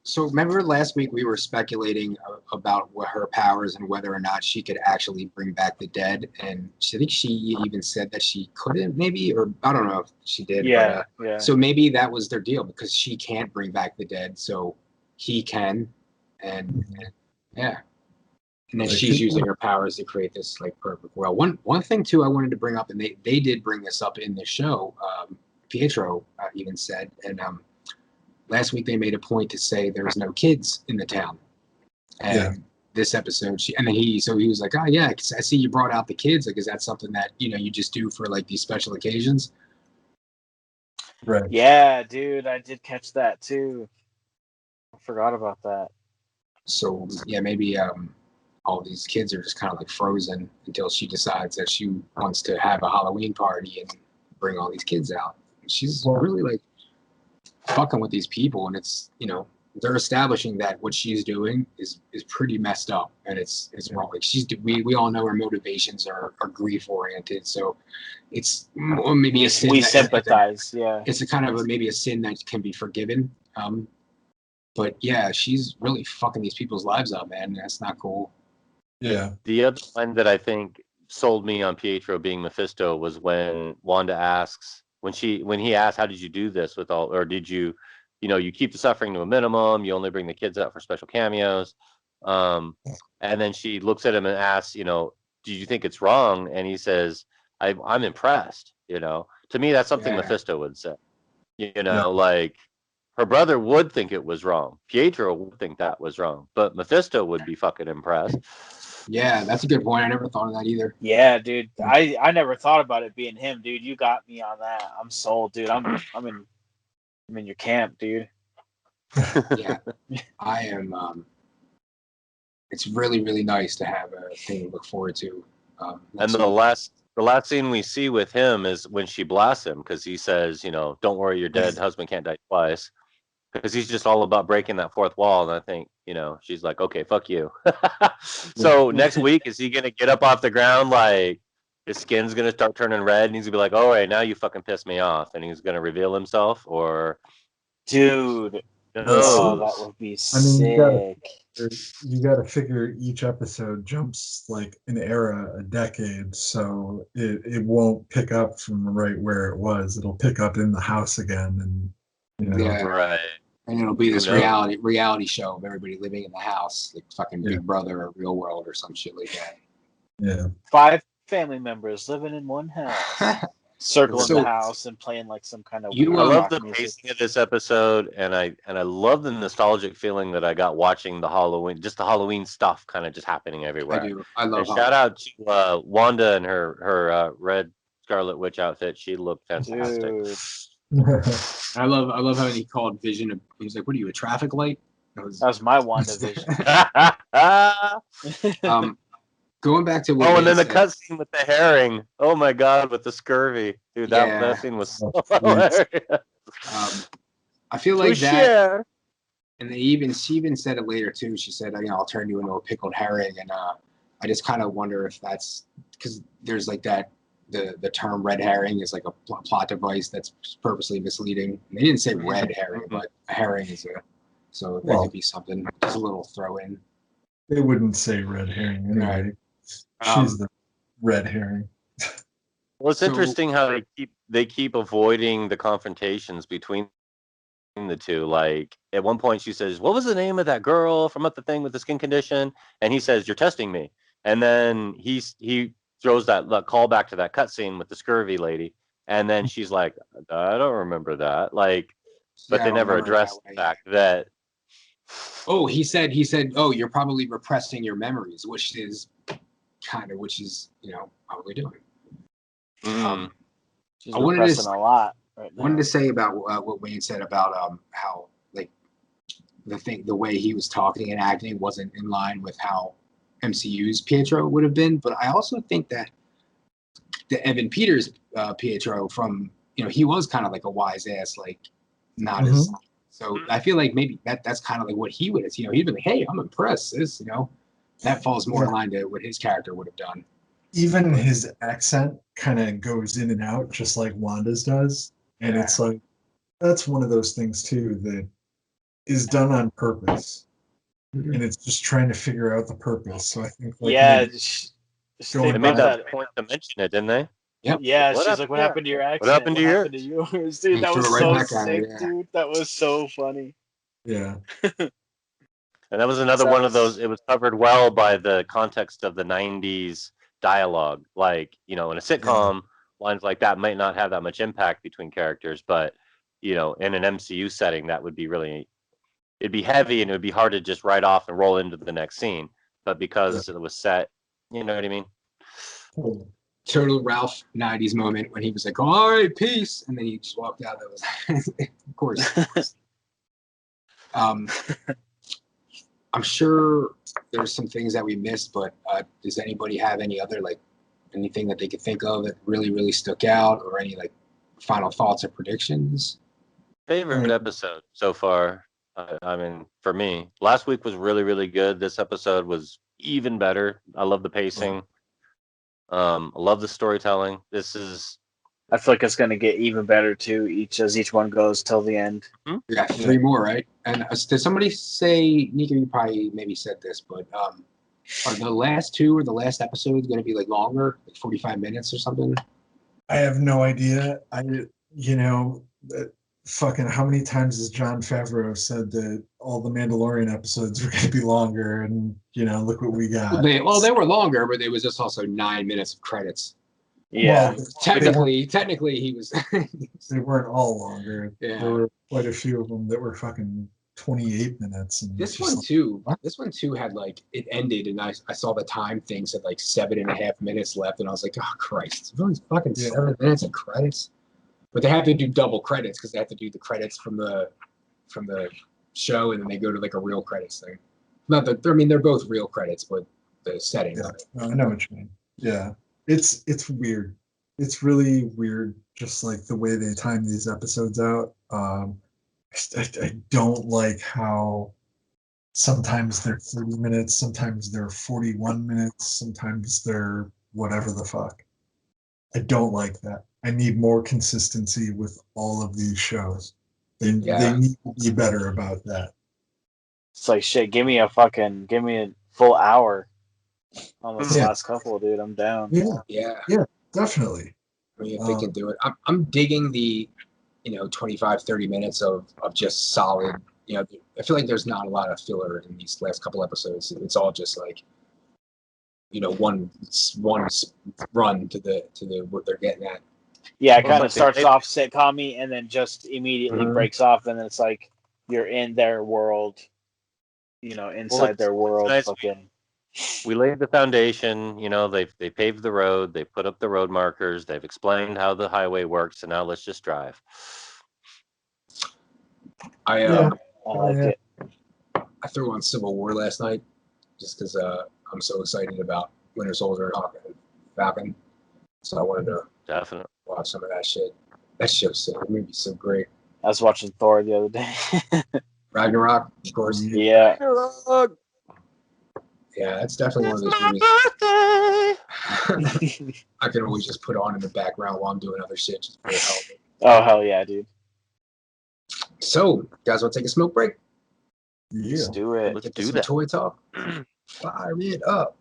So remember last week we were speculating about what her powers and whether or not she could actually bring back the dead, and I think she even said that she couldn't, maybe, or I don't know if she did. Yeah, But, yeah. So maybe that was their deal because she can't bring back the dead, so he can, and yeah, and then Like, she's using her powers to create this like perfect world. One thing too I wanted to bring up, and they did bring this up in the show. Pietro even said, and last week they made a point to say there's no kids in the town, and Yeah. this episode and then he was like, oh yeah, I see you brought out the kids. Like, is that something that you just do for like these special occasions? right. Yeah, dude, I did catch that too. I forgot about that. So yeah, maybe all these kids are just kind of like frozen until she decides that she wants to have a Halloween party and bring all these kids out. She's really like fucking with these people, and it's they're establishing that what she's doing is pretty messed up, and it's wrong. Like we all know her motivations are grief oriented, so it's maybe a sin. We sympathize. Yeah, It's a kind of maybe a sin that can be forgiven. But yeah, she's really fucking these people's lives up, man. That's not cool. Yeah. The other one that I think sold me on Pietro being Mephisto was when Wanda asks when he asked, how did you do this with all, or did you, you keep the suffering to a minimum, you only bring the kids out for special cameos, and then she looks at him and asks, do you think it's wrong? And he says, I'm impressed. To me that's something Yeah. Mephisto would say. Yeah. Like her brother would think it was wrong. Pietro would think that was wrong, but Mephisto would be fucking impressed. Yeah, that's a good point. I never thought of that either. Yeah, dude. I never thought about it being him, dude. You got me on that. I'm sold, dude. I'm in your camp, dude. Yeah, I am. It's really, really nice to have a thing to look forward to. And the last scene we see with him is when she blasts him, because he says, don't worry, your dead husband can't die twice. Because he's just all about breaking that fourth wall. And I think, she's like, okay, fuck you. So next week, is he going to get up off the ground? Like his skin's going to start turning red and he's going to be like, all right, now you fucking pissed me off. And he's going to reveal himself, or. Dude. No. Oh, that would be sick. You got to figure each episode jumps like an era, a decade, so it won't pick up from right where it was. It'll pick up in the house again, and Yeah. Right. And it'll be this reality show of everybody living in the house, like fucking Big Brother or Real World or some shit like that. Yeah. 5 family members living in one house, circling So- the house and playing like some kind of. You, weird I love rock the music. pacing of this episode, and I love the nostalgic feeling that I got watching the Halloween stuff kind of just happening everywhere. I do. I love And how shout out to Wanda and her red Scarlet Witch outfit. She looked fantastic. Dude. I love how he called Vision. He was like, "What are you, a traffic light?" That was, That was my WandaVision. going back to what Oh, and then Wade the said, cutscene with the herring. Oh my god, with the scurvy, dude. Yeah. That scene was so Oh, hilarious. I feel like that, Touche. and she even said it later too. She said, "I'll turn you into a pickled herring," and I just kind of wonder if that's because there's like that. The term red herring is like a plot device that's purposely misleading. And they didn't say red herring, but a herring is so that Well- could be something. Just a little throw in. They wouldn't say red herring anyway. She's the red herring. Well, it's So- interesting how they keep avoiding the confrontations between the two. Like at one point, she says, "What was the name of that girl from up the thing with the skin condition?" And he says, "You're testing me." And then he throws that call back to that cutscene with the scurvy lady, and then she's like, "I don't remember that." Like, but Yeah, I they never remember it that addressed the way. fact that. Oh, he said, "Oh, you're probably repressing your memories," which is what we're doing. Mm, She's I wanted to repressing a lot right now. Wanted to say about what Wayne said about how like the way he was talking and acting wasn't in line with how MCU's Pietro would have been, but I also think that the Evan Peters Pietro from he was kind of like a wise ass, like not as so. I feel like maybe that's kind of like what he would have. He'd be like, "Hey, I'm impressed." That falls more in line to what his character would have done. Even his accent kind of goes in and out, just like Wanda's does, and it's like that's one of those things too that is done on purpose, and it's just trying to figure out the purpose. So I think, like, Yeah, maybe think they made about that point to mention it, didn't they? Yep. Yeah, What she's like, "What happened to your accent? happened to yours?" yours, dude?" And That threw was it right so back at her, sick, yeah. dude. That was so funny. yeah, And that was another one of those. It was covered well by the context of the '90s dialogue. Like, in a sitcom, lines like that might not have that much impact between characters, but in an MCU setting, that would be it'd be heavy and it would be hard to just write off and roll into the next scene. But because it was set, you know what I mean? Total Ralph '90s moment when he was like, "All right, peace," and then he just walked out. That was, of course. I'm sure there's some things that we missed, but does anybody have any other anything that they could think of that really, really stuck out, or any final thoughts or predictions? Favorite episode so far. I mean, for me, last week was really, really good. This episode was even better. I love the pacing. I love the storytelling. This is I feel like it's going to get even better too. As each one goes till the end. We got 3 more, right? And did somebody say, Nika, you probably maybe said this, but are the last 2 or the last episode going to be like longer, like 45 minutes or something? I have no idea. Fucking how many times has Jon Favreau said that all the Mandalorian episodes were going to be longer, and look what we got. They were longer, but it was just also 9 minutes of credits. Yeah. Well, Technically, he was. they weren't all longer. Yeah. There were quite a few of them that were fucking 28 minutes. And This just one like, too. what? This one too had like it ended, and I saw the time thing said like 7.5 minutes left, and I was like, oh Christ, it's really fucking Yeah. 7 minutes of credits. But they have to do double credits because they have to do the credits from the show, and then they go to like a real credits thing. Not that I mean they're both real credits, but the setting Yeah, of it. no, I know what you mean. Yeah, it's weird. It's really weird, just like the way they time these episodes out. I don't like how sometimes they're 30 minutes, sometimes they're 41 minutes, sometimes they're whatever the fuck. I don't like that. I need more consistency with all of these shows. They need to be better about that. It's like shit. Give me a full hour on this last couple, dude. I'm down. Yeah, definitely. I mean, if they can do it, I'm digging the 25, 30 minutes of just solid. I feel like there's not a lot of filler in these last couple episodes. It's all just like one run to the what they're getting at. Yeah, it kind of starts off sitcom-y and then just immediately Mhm. breaks off, and then it's like you're in their world, inside their world. nice. Fucking. We laid the foundation, they paved the road, they put up the road markers, they've explained how the highway works, and now let's just drive. I like it. I threw on Civil War last night just because I'm so excited about Winter Soldier and Falcon. So I wanted to Definitely watch some of that shit. That show's so the movie's so great. I was watching Thor the other day. Ragnarok, of course. Yeah. Yeah, that's definitely one of those movies I can always just put on in the background while I'm doing other shit. Just for the hell of it. Oh hell yeah, dude. So, guys, want to take a smoke break? Yeah. Let's do it. Let's Get to do some that. toy talk. Fire it up.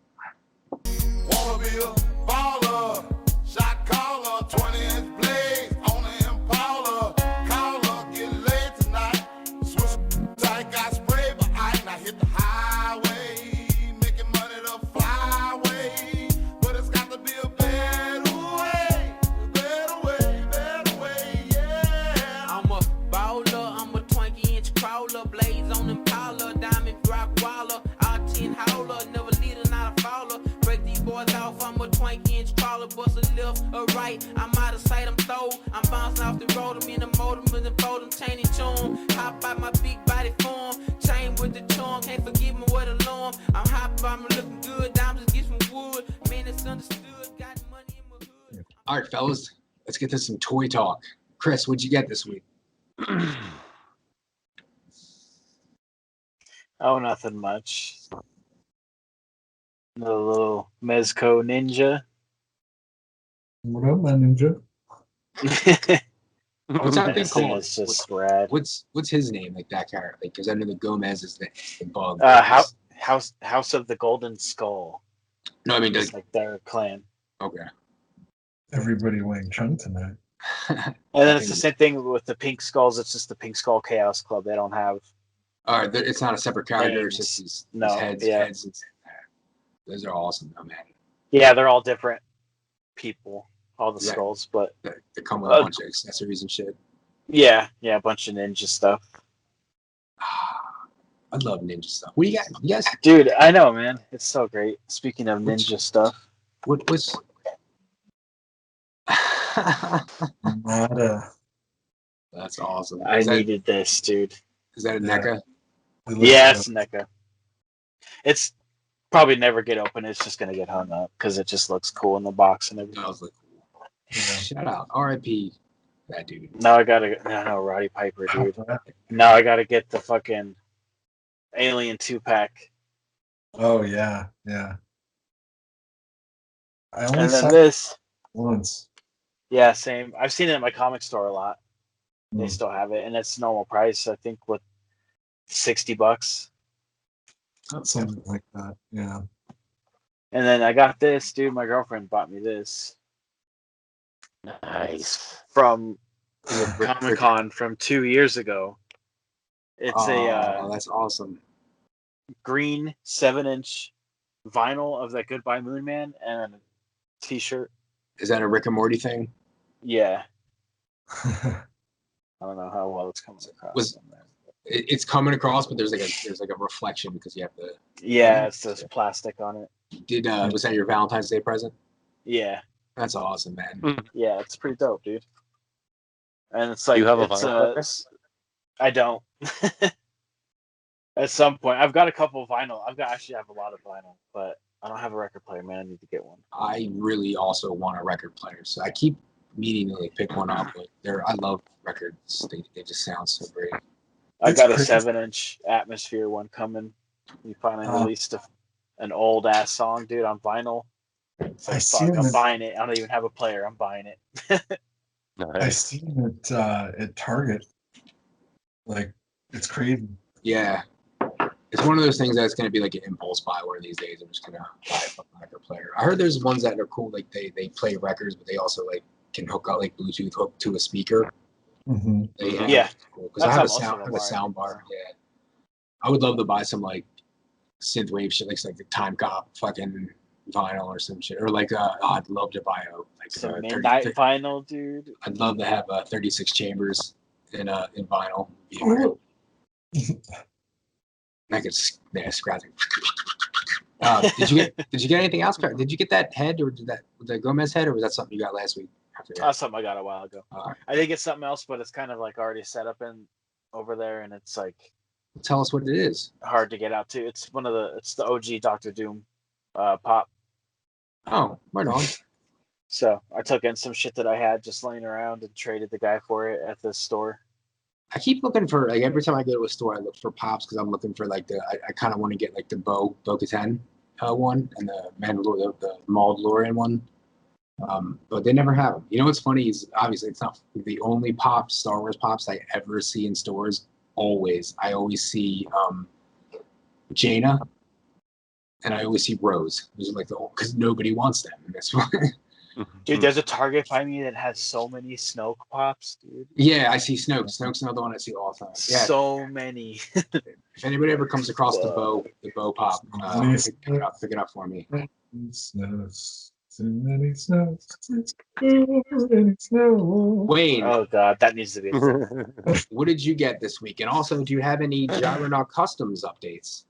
Wanna be a baller, shot caller, 20-inch blades on the Impala. Caller, get laid tonight. Swiss tight, got sprayed by ice. Now hit the highway, making money the flyway. But it's got to be a better way, yeah. I'm a baller, I'm a 20-inch crawler, blaze on Impala, diamond rock waller, R10 howler, never leader, not a faller. Break these boys off, I'm a 20-inch crawler, bust a left, a right, I'm out of sight, I'm throw. I'm bouncing off the road, I'm in the motor, and the fold, I'm chaining tune. Hop out my big body form, chain with the charm, can't forgive me what alarm. I'm hot, I'm looking good, diamonds get some wood, man, it's understood, got money in my hood. All right, fellas, let's get to some toy talk. Chris, what'd you get this week? Oh, nothing much. The little Mezco Ninja. What up, my ninja? What's that thing This thing called? is just rad. What's his name? Like that character? Because I know the Gomez is the bug. House of the Golden Skull. No, I mean, It's like their clan. okay. Everybody Wang Chun tonight. And then it's the same thing with the Pink Skulls. It's just the Pink Skull Chaos Club. They don't have. All right, it's not a separate character. It's just No, these heads. yeah. Heads. Those are awesome, though, man. Yeah, they're all different people, all the Yeah. skulls, but They come with a bunch of accessories and shit. yeah, a bunch of ninja stuff. I love ninja stuff. What do you got? You guys, Dude, I know, man. It's so great. Speaking of ninja stuff. what's? Nada. That's awesome. I Is that, needed this, dude. is that a Yeah. NECA? It looks Yeah, good. it's NECA. It's probably never get open. It's just gonna get hung up because it just looks cool in the box and everything. That was like cool. Yeah. Shout out, R.I.P. That dude. Now I gotta no Roddy Piper, dude. Now I gotta get the fucking Alien 2-pack. Oh yeah, yeah. I only And then saw it this. once. Yeah, same. I've seen it at my comic store a lot. They Mm. still have it, and it's normal price. I think with $60. Something like that. Yeah. And then I got this, dude. My girlfriend bought me this Nice. from Is it Comic Con from 2 years ago. It's a that's awesome. green 7-inch vinyl of that Goodbye Moon Man and a T-shirt. Is that a Rick and Morty thing? Yeah, I don't know how well it's coming across. Was- on there. It's coming across, but there's like a reflection because you have the. Yeah, it's just plastic on it. Was that your Valentine's Day present? Yeah, That's awesome, man. yeah, it's pretty dope, dude. And it's like You have a it's, vinyl player? I don't. At some point, I've got a couple of vinyl. Actually have a lot of vinyl, but I don't have a record player, man. I need to get one. I really also want a record player, so I keep meaning to like pick one up. But I love records. They just sound so great. I It's got a crazy. 7-inch Atmosphere one coming. We finally released an old ass song, dude, on vinyl. It's like, I fuck, seen I'm it. buying it. I don't even have a player. I'm buying it. I Nice. seen it at Target. Like, it's crazy. Yeah, it's one of those things that's going to be like an impulse buy one of these days. I'm just going to buy a fucking record player. I heard there's ones that are cool, like they play records, but they also like can hook up like Bluetooth hook to a speaker. Mm-hmm. Yeah, cool. Because I that's have how a most sound, of I them have a are, I sound think, bar. Yeah, I would love to buy some like synthwave shit, like the Time Cop fucking vinyl or some shit, or like I'd love to buy some 30 midnight vinyl, dude. I'd love to have 36 chambers in vinyl. Be great. I could scratch it. Did you get anything else? Did you get that head or the Gomez head, or was that something you got last week? I forget. That's something I got a while ago. Uh, I did get something else, but it's kind of like already set up in over there, and it's like Tell us what it is. hard to get out to. It's the OG Doctor Doom pop. Oh, right on. So I took in some shit that I had just laying around and traded the guy for it at the store. I keep looking for like every time I go to a store, I look for pops because I'm looking for like I kind of want to get like the Bo-Katan one and the Mandalorian, the Mandalorian one. But they never have them. You know what's funny is obviously it's not the only Star Wars pops I ever see in stores. I always see Jaina, and I always see Rose. Those are like because nobody wants them, and that's why. Dude, there's a Target by me that has so many Snoke pops, dude. Yeah, I see Snoke. Snoke's another one I see all the time. Yeah. So many. If anybody ever comes across the bow pop, pick it up for me. Snows. Too many snows. Too many snows. Wayne, Oh god, that needs to be. what did you get this week? And also, do you have any Gyronaut Customs updates?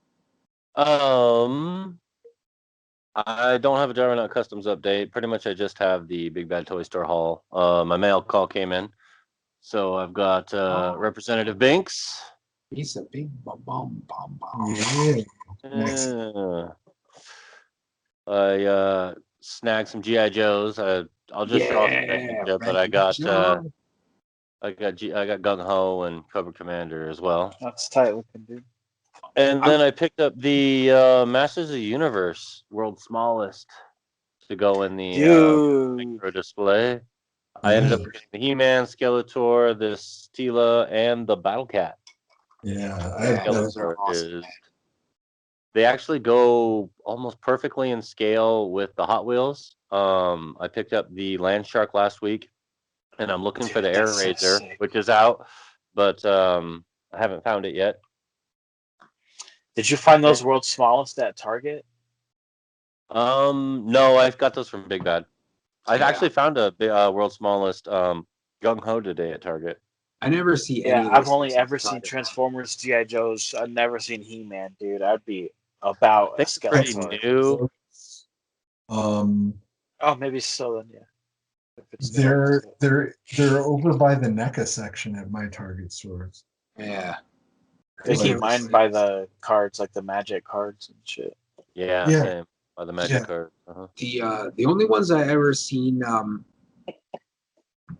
I don't have a Gyronaut Customs update. Pretty much, I just have the Big Bad Toy Store haul. My mail call came in, so I've got Representative Binks. He's a big bomb. Yeah. I snagged some GI Joes. I'll just draw some pictures, but I got Gung Ho and Cobra Commander as well. That's tight looking, dude. And then I picked up the Masters of the Universe, world's smallest, to go in the micro display. I ended up getting the He-Man, Skeletor, the Stila, and the Battle Cat. Yeah, those are awesome. They actually go almost perfectly in scale with the Hot Wheels. I picked up the Land Shark last week, and I'm looking for the Air that's so Razor, sick. which is out, but I haven't found it yet. Did you find those world's smallest at Target? No, I've got those from Big Bad. I've Yeah. actually found a world's smallest Gung Ho today at Target. I never see any. Yeah, I've only ever seen Transformers, GI Joes. I've never seen He-Man, dude. I'd be about a That's pretty Skeletor. new. Oh, maybe so then, yeah. If it's they're over by the NECA section at my Target stores. Yeah. They keep mine by the cards, like the Magic cards and shit. Yeah. Same. By the Magic card. The only ones I ever seen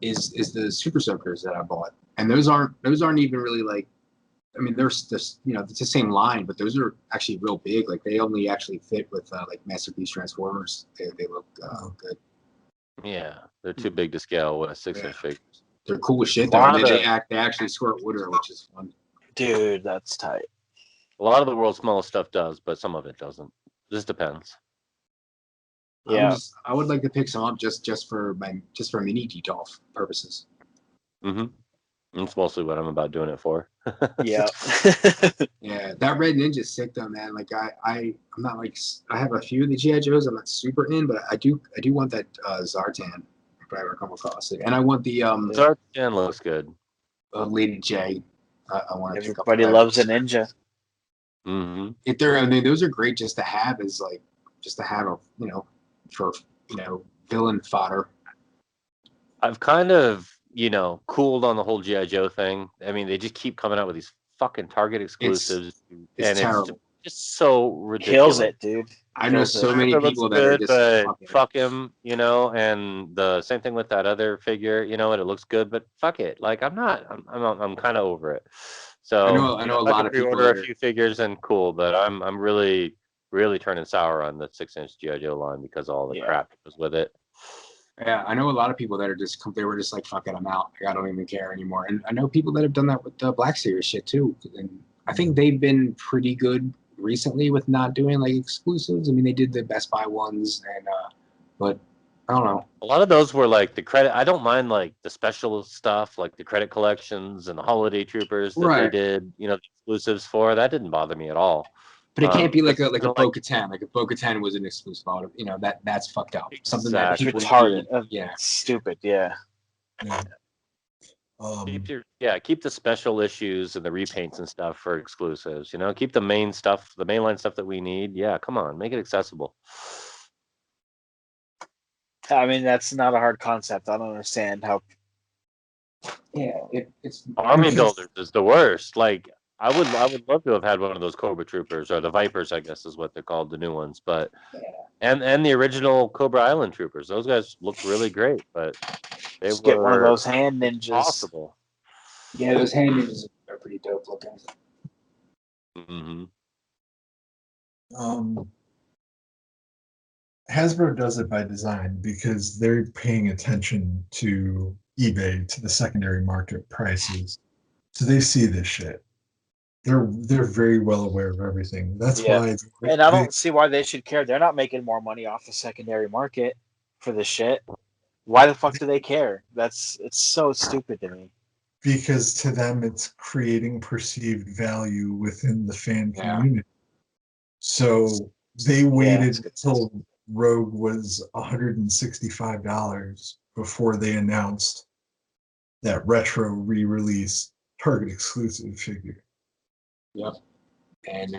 is the Super Soakers that I bought, and those aren't even really like. I mean, there's just it's the same line, but those are actually real big. Like they only actually fit with like Masterpiece Transformers. They look good. Yeah, they're too big to scale with 6-inch figures. They're cool as shit A though. lot And of they the- actually squirt water, which is fun. Dude, that's tight. A lot of the world's smallest stuff does, but some of it doesn't. Just depends. Yeah. I would like to pick some up just for mini detolf purposes. Mm-hmm. That's mostly what I'm about doing it for. Yeah. Yeah, that Red Ninja's sick though, man. Like I'm not like I have a few of the GI Joes. I'm not super in, but I do want that Zartan if I ever come across it, and I want the Zartan looks good. Lady J. I want to pick up. Everybody loves a ninja. Mm-hmm. If they're, I mean, those are great just to have as like just to have a for villain fodder. I've kind of, cooled on the whole G.I. Joe thing. I mean, they just keep coming out with these fucking Target exclusives. It's terrible. It's just so ridiculous. Kills it, dude. I know Kills so it. many It looks people that are good, just but fucking fuck him, and the same thing with that other figure, and it looks good, but fuck it. Like I'm kind of over it. So I know a I lot can of people pre-order that a few figures and cool, but I'm really really turning sour on the 6-inch G.I. Joe line because of all the crap that goes with it. Yeah, I know a lot of people that are they were just like, fuck it, I'm out. Like, I don't even care anymore. And I know people that have done that with the Black Series shit too. And I think they've been pretty good recently with not doing like exclusives. I mean, they did the Best Buy ones, and but I don't know. A lot of those were like the credit. I don't mind like the special stuff, like the credit collections and the holiday troopers that they did, the exclusives for. That didn't bother me at all. But it can't be like a like Bo-Katan. Like if Bo-Katan was an exclusive, that's fucked up. Something that That's people retarded. need. Yeah. Stupid. Yeah. Yeah. Keep the special issues and the repaints and stuff for exclusives. Keep the main stuff, the mainline stuff that we need. Yeah, come on, make it accessible. I mean, that's not a hard concept. I don't understand how. Yeah, it's Army builders is the worst. Like I would love to have had one of those Cobra Troopers or the Vipers, I guess is what they're called, the new ones. But and the original Cobra Island Troopers, those guys looked really great, but they Just were get one of those hand ninjas. Possible. Yeah, those hand ninjas are pretty dope looking. Mm-hmm. Hasbro does it by design because they're paying attention to eBay, to the secondary market prices. So they see this shit. They're very well aware of everything. That's why. And I don't see why they should care. They're not making more money off the secondary market for this shit. Why the fuck do they care? It's so stupid to me. Because to them, it's creating perceived value within the fan community. So they waited until Rogue was $165 before they announced that retro re-release Target exclusive figure. Yep. And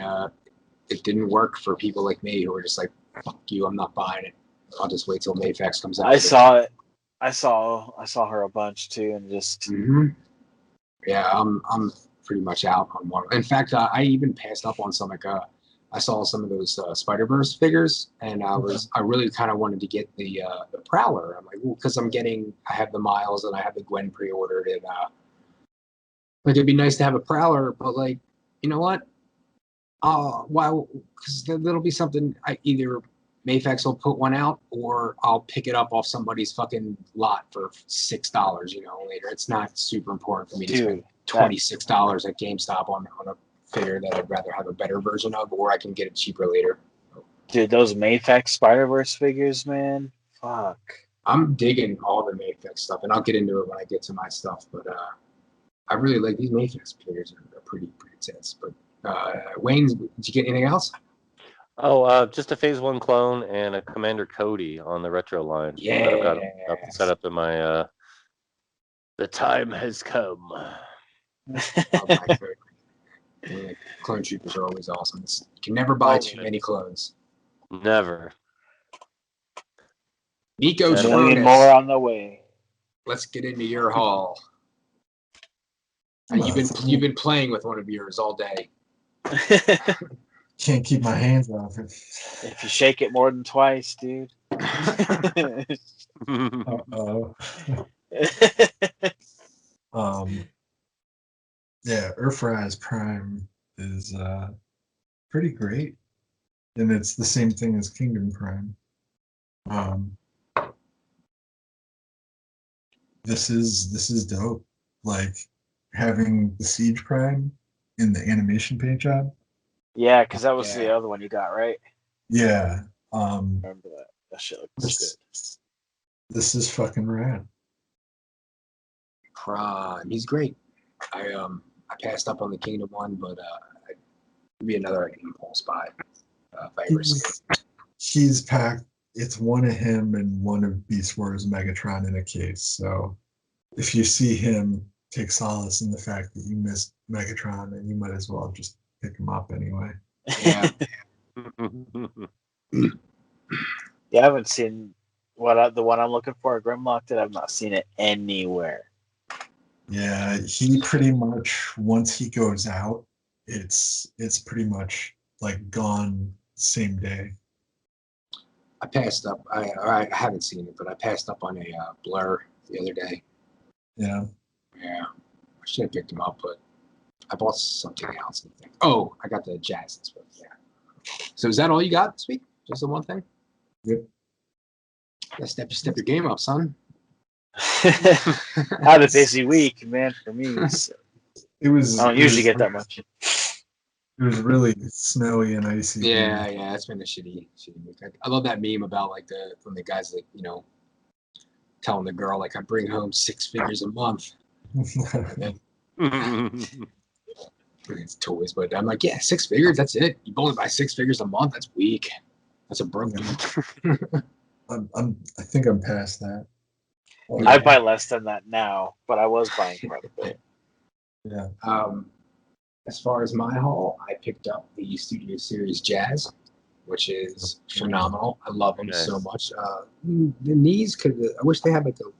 it didn't work for people like me who were just like, fuck you, I'm not buying it. I'll just wait till Mayfax comes out. I saw it. I saw her a bunch too, and just. Mm-hmm. Yeah, I'm pretty much out on one. In fact, I even passed up on some I saw some of those Spider-Verse figures, and I really kind of wanted to get the Prowler. I'm like, because I have the Miles and I have the Gwen pre-ordered, and like it'd be nice to have a Prowler, but like, you know what? Why? Because there'll be something. Either Mayfax will put one out, or I'll pick it up off somebody's fucking lot for $6. Later. It's not super important for me to spend $26 at GameStop on a figure that I'd rather have a better version of, or I can get it cheaper later. Dude, those Mayfax Spider-Verse figures, man. Fuck. I'm digging all the Mayfax stuff, and I'll get into it when I get to my stuff. But I really like these Mayfax figures. Are pretty intense. But Wayne, did you get anything else? Oh, just a Phase 1 clone and a Commander Cody on the retro line. Yeah. That I've got set up in my. The time has come. Clone troopers are always awesome. You can never buy too many clones. Never. Nico A million more on the way. Let's get into your haul. You've been playing with one of yours all day. Can't keep my hands off it. If you shake it more than twice, dude. Uh-oh. Yeah, Earthrise Prime is pretty great, and it's the same thing as Kingdom Prime. this is dope. Like having the Siege Prime in the animation paint job. Yeah, because that was Yeah. the other one you got, right? Yeah. Remember that? That shit looks good. This is fucking rad. Prime. He's great. I passed up on the Kingdom one, but it'd be another impulse buy if I ever see it. He's packed. It's one of him and one of Beast Wars Megatron in a case. So if you see him, take solace in the fact that you missed Megatron, and you might as well just pick him up anyway. Yeah. Yeah, I haven't seen the one I'm looking for, Grimlocked. I've not seen it anywhere. Yeah, he pretty much, once he goes out, it's pretty much like gone same day. I passed up. I haven't seen it, but I passed up on a Blur the other day. Yeah. Yeah. I should have picked him up, but I bought something else. I think. Oh, I got the Jazz this week. Yeah. So is that all you got this week? Just the one thing? Yep. Yeah, step your game up, son. I had a busy week, man, for me. So It was. I don't usually get that much. It was really snowy and icy. Yeah, it's been a shitty week. I love that meme about like when the guys like telling the girl like I bring home 6 figures a month. And then it's toys, but I'm like, yeah, 6 figures. That's it. You only buy 6 figures a month. That's weak. That's a broke. I think I'm past that. Oh, I buy less than that now, but I was buying quite a bit. Yeah. As far as my haul, I picked up the Studio Series Jazz, which is phenomenal. I love them so much. The knees I wish they had like a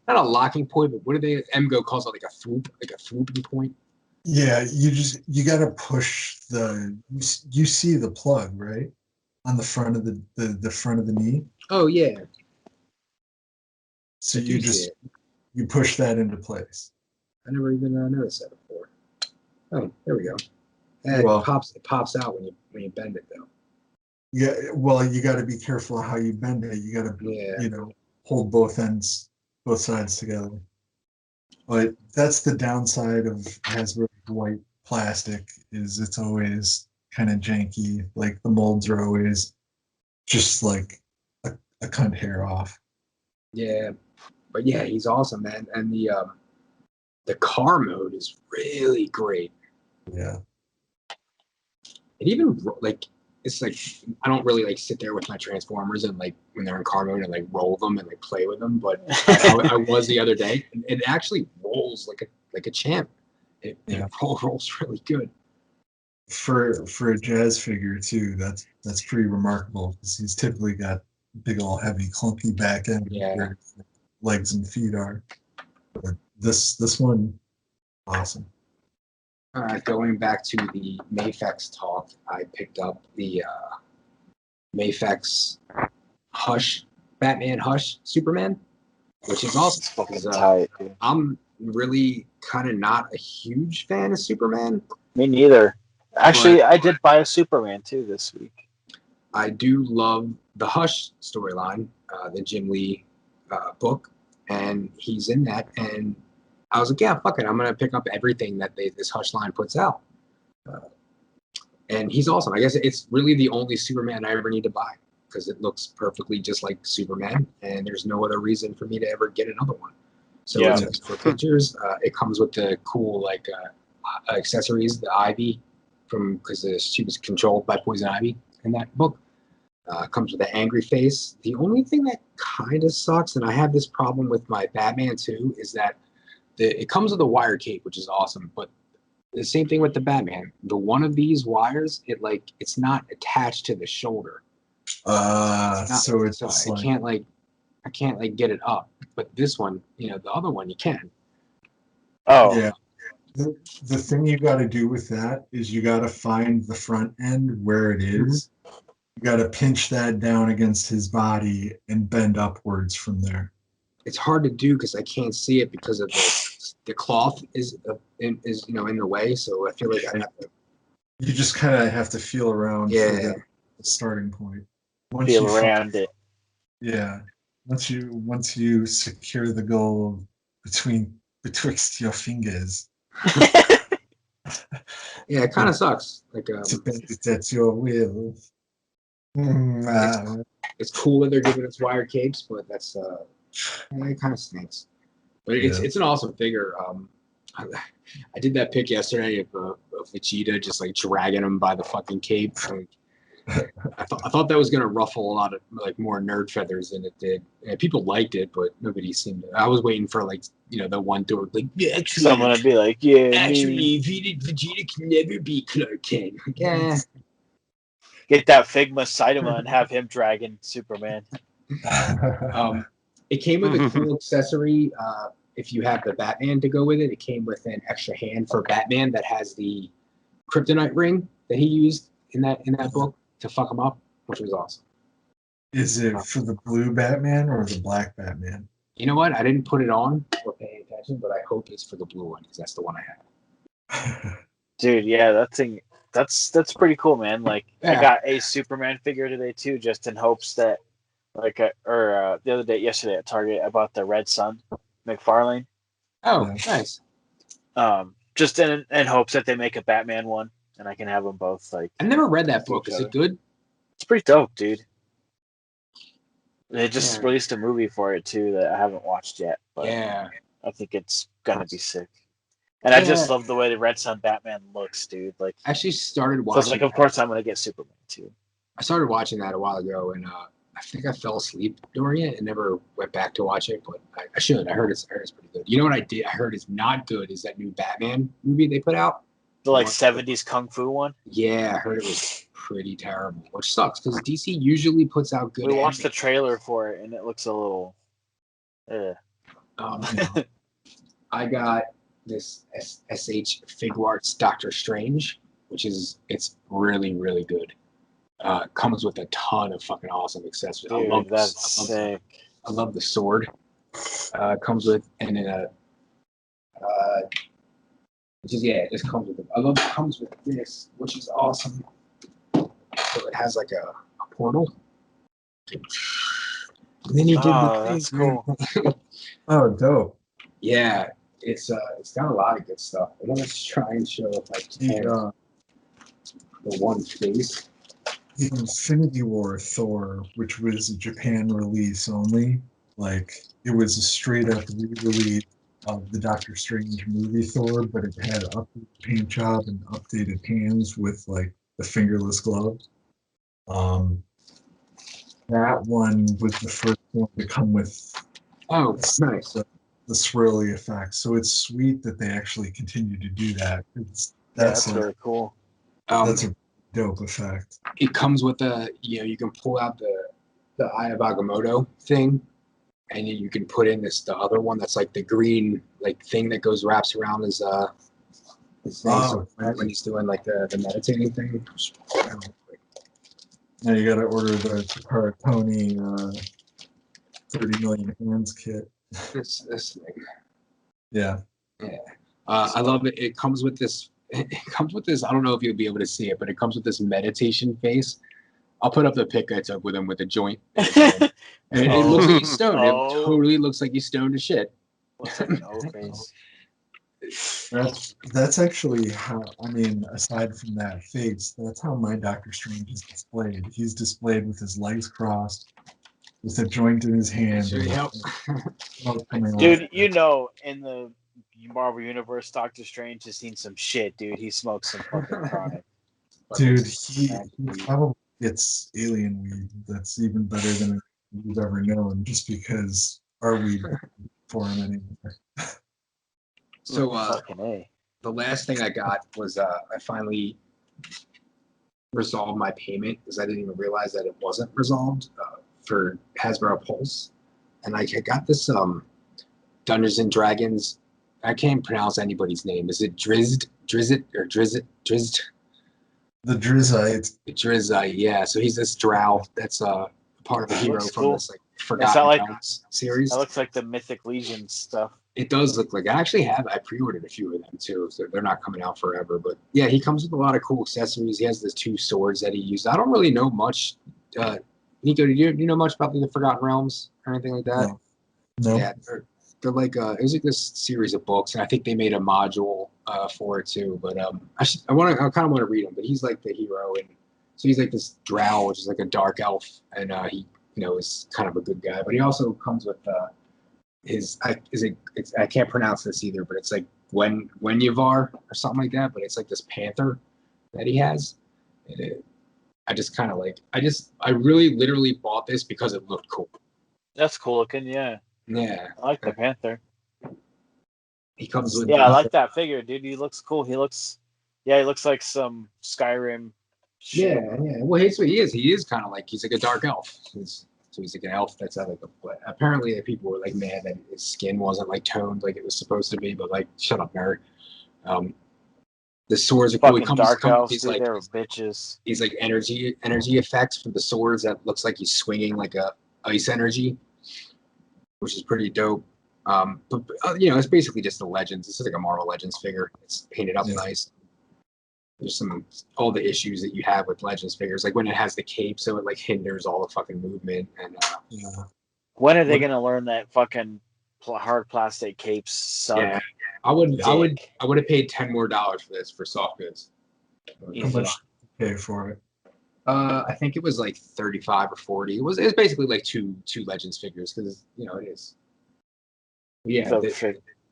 not a locking point, but what do they? MGO calls it like a swooping point. Yeah, you gotta push you see the plug, right? On the front of the front of the knee. Oh yeah. So I do see it. you push that into place. I never even noticed that before. Oh, there we go. It Well- pops out when you bend it though. Yeah, well, you got to be careful how you bend it. You got to, Yeah. hold both sides together. But that's the downside of Hasbro white plastic is it's always kind of janky. Like the molds are always just like a cunt hair off. Yeah, but yeah, he's awesome, man. And the car mode is really great. Yeah. And even like it's like I don't really like sit there with my Transformers and like when they're in car mode and like roll them and like play with them. But I was the other day, and it actually rolls like a champ. It rolls really good. For a Jazz figure too, that's pretty remarkable because he's typically got big old heavy clunky back end where legs and feet are. But this one, awesome. All right, going back to the Mafex talk, I picked up the Mafex Hush, Batman Hush Superman, which is awesome. It's fucking 'cause, tight, dude. I'm really kind of not a huge fan of Superman. Me neither. Actually, I did buy a Superman too this week. I do love the Hush storyline, the Jim Lee book, and he's in that. And I was like, yeah, fuck it, I'm gonna pick up everything that this Hush line puts out. And he's awesome. I guess it's really the only Superman I ever need to buy because it looks perfectly just like Superman, and there's no other reason for me to ever get another one. So Yeah. it's for pictures. It comes with the cool like accessories, the Ivy because she was controlled by Poison Ivy in that book. Comes with an angry face. The only thing that kind of sucks, and I have this problem with my Batman too, is that it comes with a wire cape, which is awesome, but the same thing with the Batman. The one of these wires, it's not attached to the shoulder. So it's I can't get it up. But this one, the other one you can. Oh, yeah. The thing you got to do with that is you got to find the front end where it is. You got to pinch that down against his body and bend upwards from there. It's hard to do because I can't see it because of the cloth is in the way. So I feel like I have to. You just kind of have to feel around for the starting point. Once feel you around it. Yeah. once you secure the goal betwixt your fingers, Yeah, it kind of sucks. Like, that's your will. it's cool that they're giving us wired capes, but that's it kind of stinks. But it's an awesome figure. I did that pic yesterday of Vegeta just like dragging him by the fucking cape. Like, I thought that was gonna ruffle a lot of like more nerd feathers than it did. And people liked it, but nobody seemed to. I was waiting for like the one door like actually Someone would be like, yeah, actually Vegeta can never be Clark Kent. Like, yeah. Get that Figma Saitama and have him dragging Superman. It came with a cool accessory. If you have the Batman to go with it, it came with an extra hand for Batman that has the kryptonite ring that he used in that book to fuck him up, which was awesome. Is it for the blue Batman or the black Batman? You know what? I didn't put it on or pay attention, but I hope it's for the blue one because that's the one I have. Dude, yeah, that thing. That's pretty cool, man. Like, Yeah. I got a Superman figure today too, just in hopes that, like, yesterday at Target, I bought the Red Sun McFarlane. Oh, Yeah. nice. Just in hopes that they make a Batman one, and I can have them both. Like, I never read that book. Is it good? it's pretty dope, dude. They just Yeah. released a movie for it too that I haven't watched yet, but Yeah. I think it's gonna be sick. And I just Yeah. love the way the Red Sun Batman looks, dude. Like, I actually started so watching. it's like, of course, I'm gonna get Superman too. I started watching that a while ago, and I think I fell asleep during it and never went back to watch it. But I should. I heard it's pretty good. You know what I did? I heard is not good. Is that new Batman movie they put out? The like 70s kung fu one. Yeah, I heard it was pretty terrible, which sucks because DC usually puts out good. We watched the anime. trailer for it, and it looks a little. I got this SH Figuarts Doctor Strange, it's really really good. Comes with a ton of fucking awesome accessories. Dude, that's sick. I love the sword. Comes with and then it just comes with it. It comes with this, which is awesome. So it has like a portal. And then he did That's cool. Oh, dope. Yeah, it's got a lot of good stuff. I'm gonna try and show if I can the one face. The Infinity War Thor, which was a Japan release only, like it was a straight up re-release of the Doctor Strange movie Thor, but it had updated paint job and updated hands with like the fingerless gloves. That one was the first one to come with Oh, nice. the swirly effect. So it's sweet that they actually continue to do that. That's Really cool. that's a dope effect. It comes with you can pull out the Eye of Agamotto thing, and then you can put in the other one that's like the green like thing that wraps around his thing when he's doing like the meditating thing. Now you got to order the Takara Tony 30 million hands kit. This thing. Yeah. I love it. It comes with this. I don't know if you'll be able to see it, but it comes with this meditation face. I'll put up the pic I took with him with a joint. And it looks like he's stoned. Oh. It totally looks like he's stoned as shit. Looks like an old face. That's actually how, I mean, aside from that face, that's how my Doctor Strange is displayed. He's displayed with his legs crossed, with a joint in his hand. Should and help. smoke coming Dude, off. you know, in the Marvel Universe, Doctor Strange has seen some shit, dude. He smokes some fucking chronic. Dude, he probably gets alien weed that's even better than we've ever known, just because our weed for him anymore. So Fucking A. the last thing I got was I finally resolved my payment because I didn't even realize that it wasn't resolved for Hasbro Pulse, and I got this Dungeons and Dragons. I can't pronounce anybody's name. Is it Drizzed, or Drizzed? The Drizzite. Drizzite, yeah. So he's this drow that's part of the hero Looks from cool. this like Forgotten like- Realms series. That looks like the Mythic Legion stuff. It does look like I pre-ordered a few of them too, so they're not coming out forever. But yeah, he comes with a lot of cool accessories. He has the 2 swords that he used. I don't really know much. Nico, do you know much about the Forgotten Realms? or anything like that? No. Yeah, they're like it was like this series of books, and I think they made a module for it too. But I kind of want to read them. But he's like the hero, and so he's like this drow, which is like a dark elf, and he is kind of a good guy. But he also comes with I can't pronounce this either, but it's like Wenyavar or something like that. But it's like this panther that he has. And I just kind of like I really literally bought this because it looked cool. That's cool looking. Yeah, Yeah, I like the panther. he comes with Yeah, I like that figure, dude. He looks cool. He looks like some Skyrim. Shit. Yeah. Well, he is kind of like he's like a dark elf. So he's like an elf that's like apparently people were like mad that his skin wasn't like toned like it was supposed to be, but like shut up, nerd. The swords are cool. Fucking dark elves, He's dude. like They're bitches. he's like energy effects for the swords that looks like he's swinging like a ice energy, which is pretty dope. But it's basically just the Legends. This is like a Marvel Legends figure. It's painted up nice. There's all the issues that you have with Legends figures, like when it has the cape, so it like hinders all the fucking movement. And when are they gonna learn that fucking hard plastic capes suck? Yeah, I would have paid $10 more for this for soft goods. How much did you pay for it? I think it was like 35 or 40. It was basically like two Legends figures because it is. Yeah,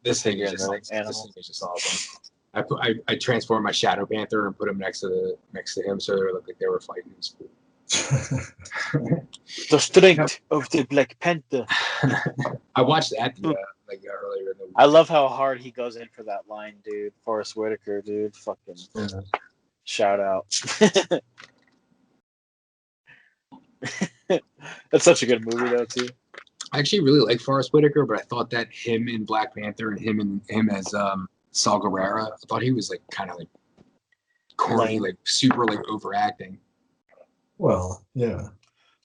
this thing is just awesome. I transformed my Shadow Panther and put him next to him, so they looked like they were fighting. It was cool. The strength of the Black Panther. I watched that earlier in the week. I love how hard he goes in for that line, dude. Forrest Whitaker, dude. Fucking shout out. That's such a good movie, though, too. I actually really like Forrest Whitaker, but I thought that him in Black Panther and him as Saw Gerrera, I thought he was like kind of like corny, like super like overacting. Well, yeah.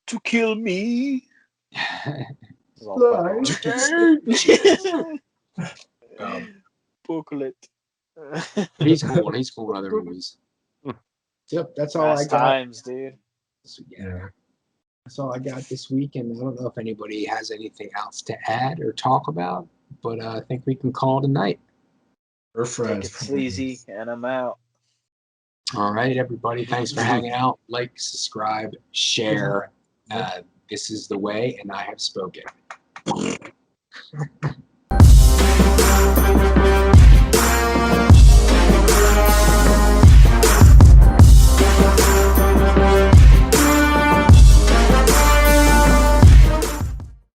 To kill me. Booklet. He's cool. He's cool in other movies. Yep, that's all I got. Times, dude. Yeah. That's all I got this week, and I don't know if anybody has anything else to add or talk about, but I think we can call it a night. We're friends. Take it sleazy, and I'm out. All right, everybody. Thanks for hanging out. Like, subscribe, share. This is the way, and I have spoken.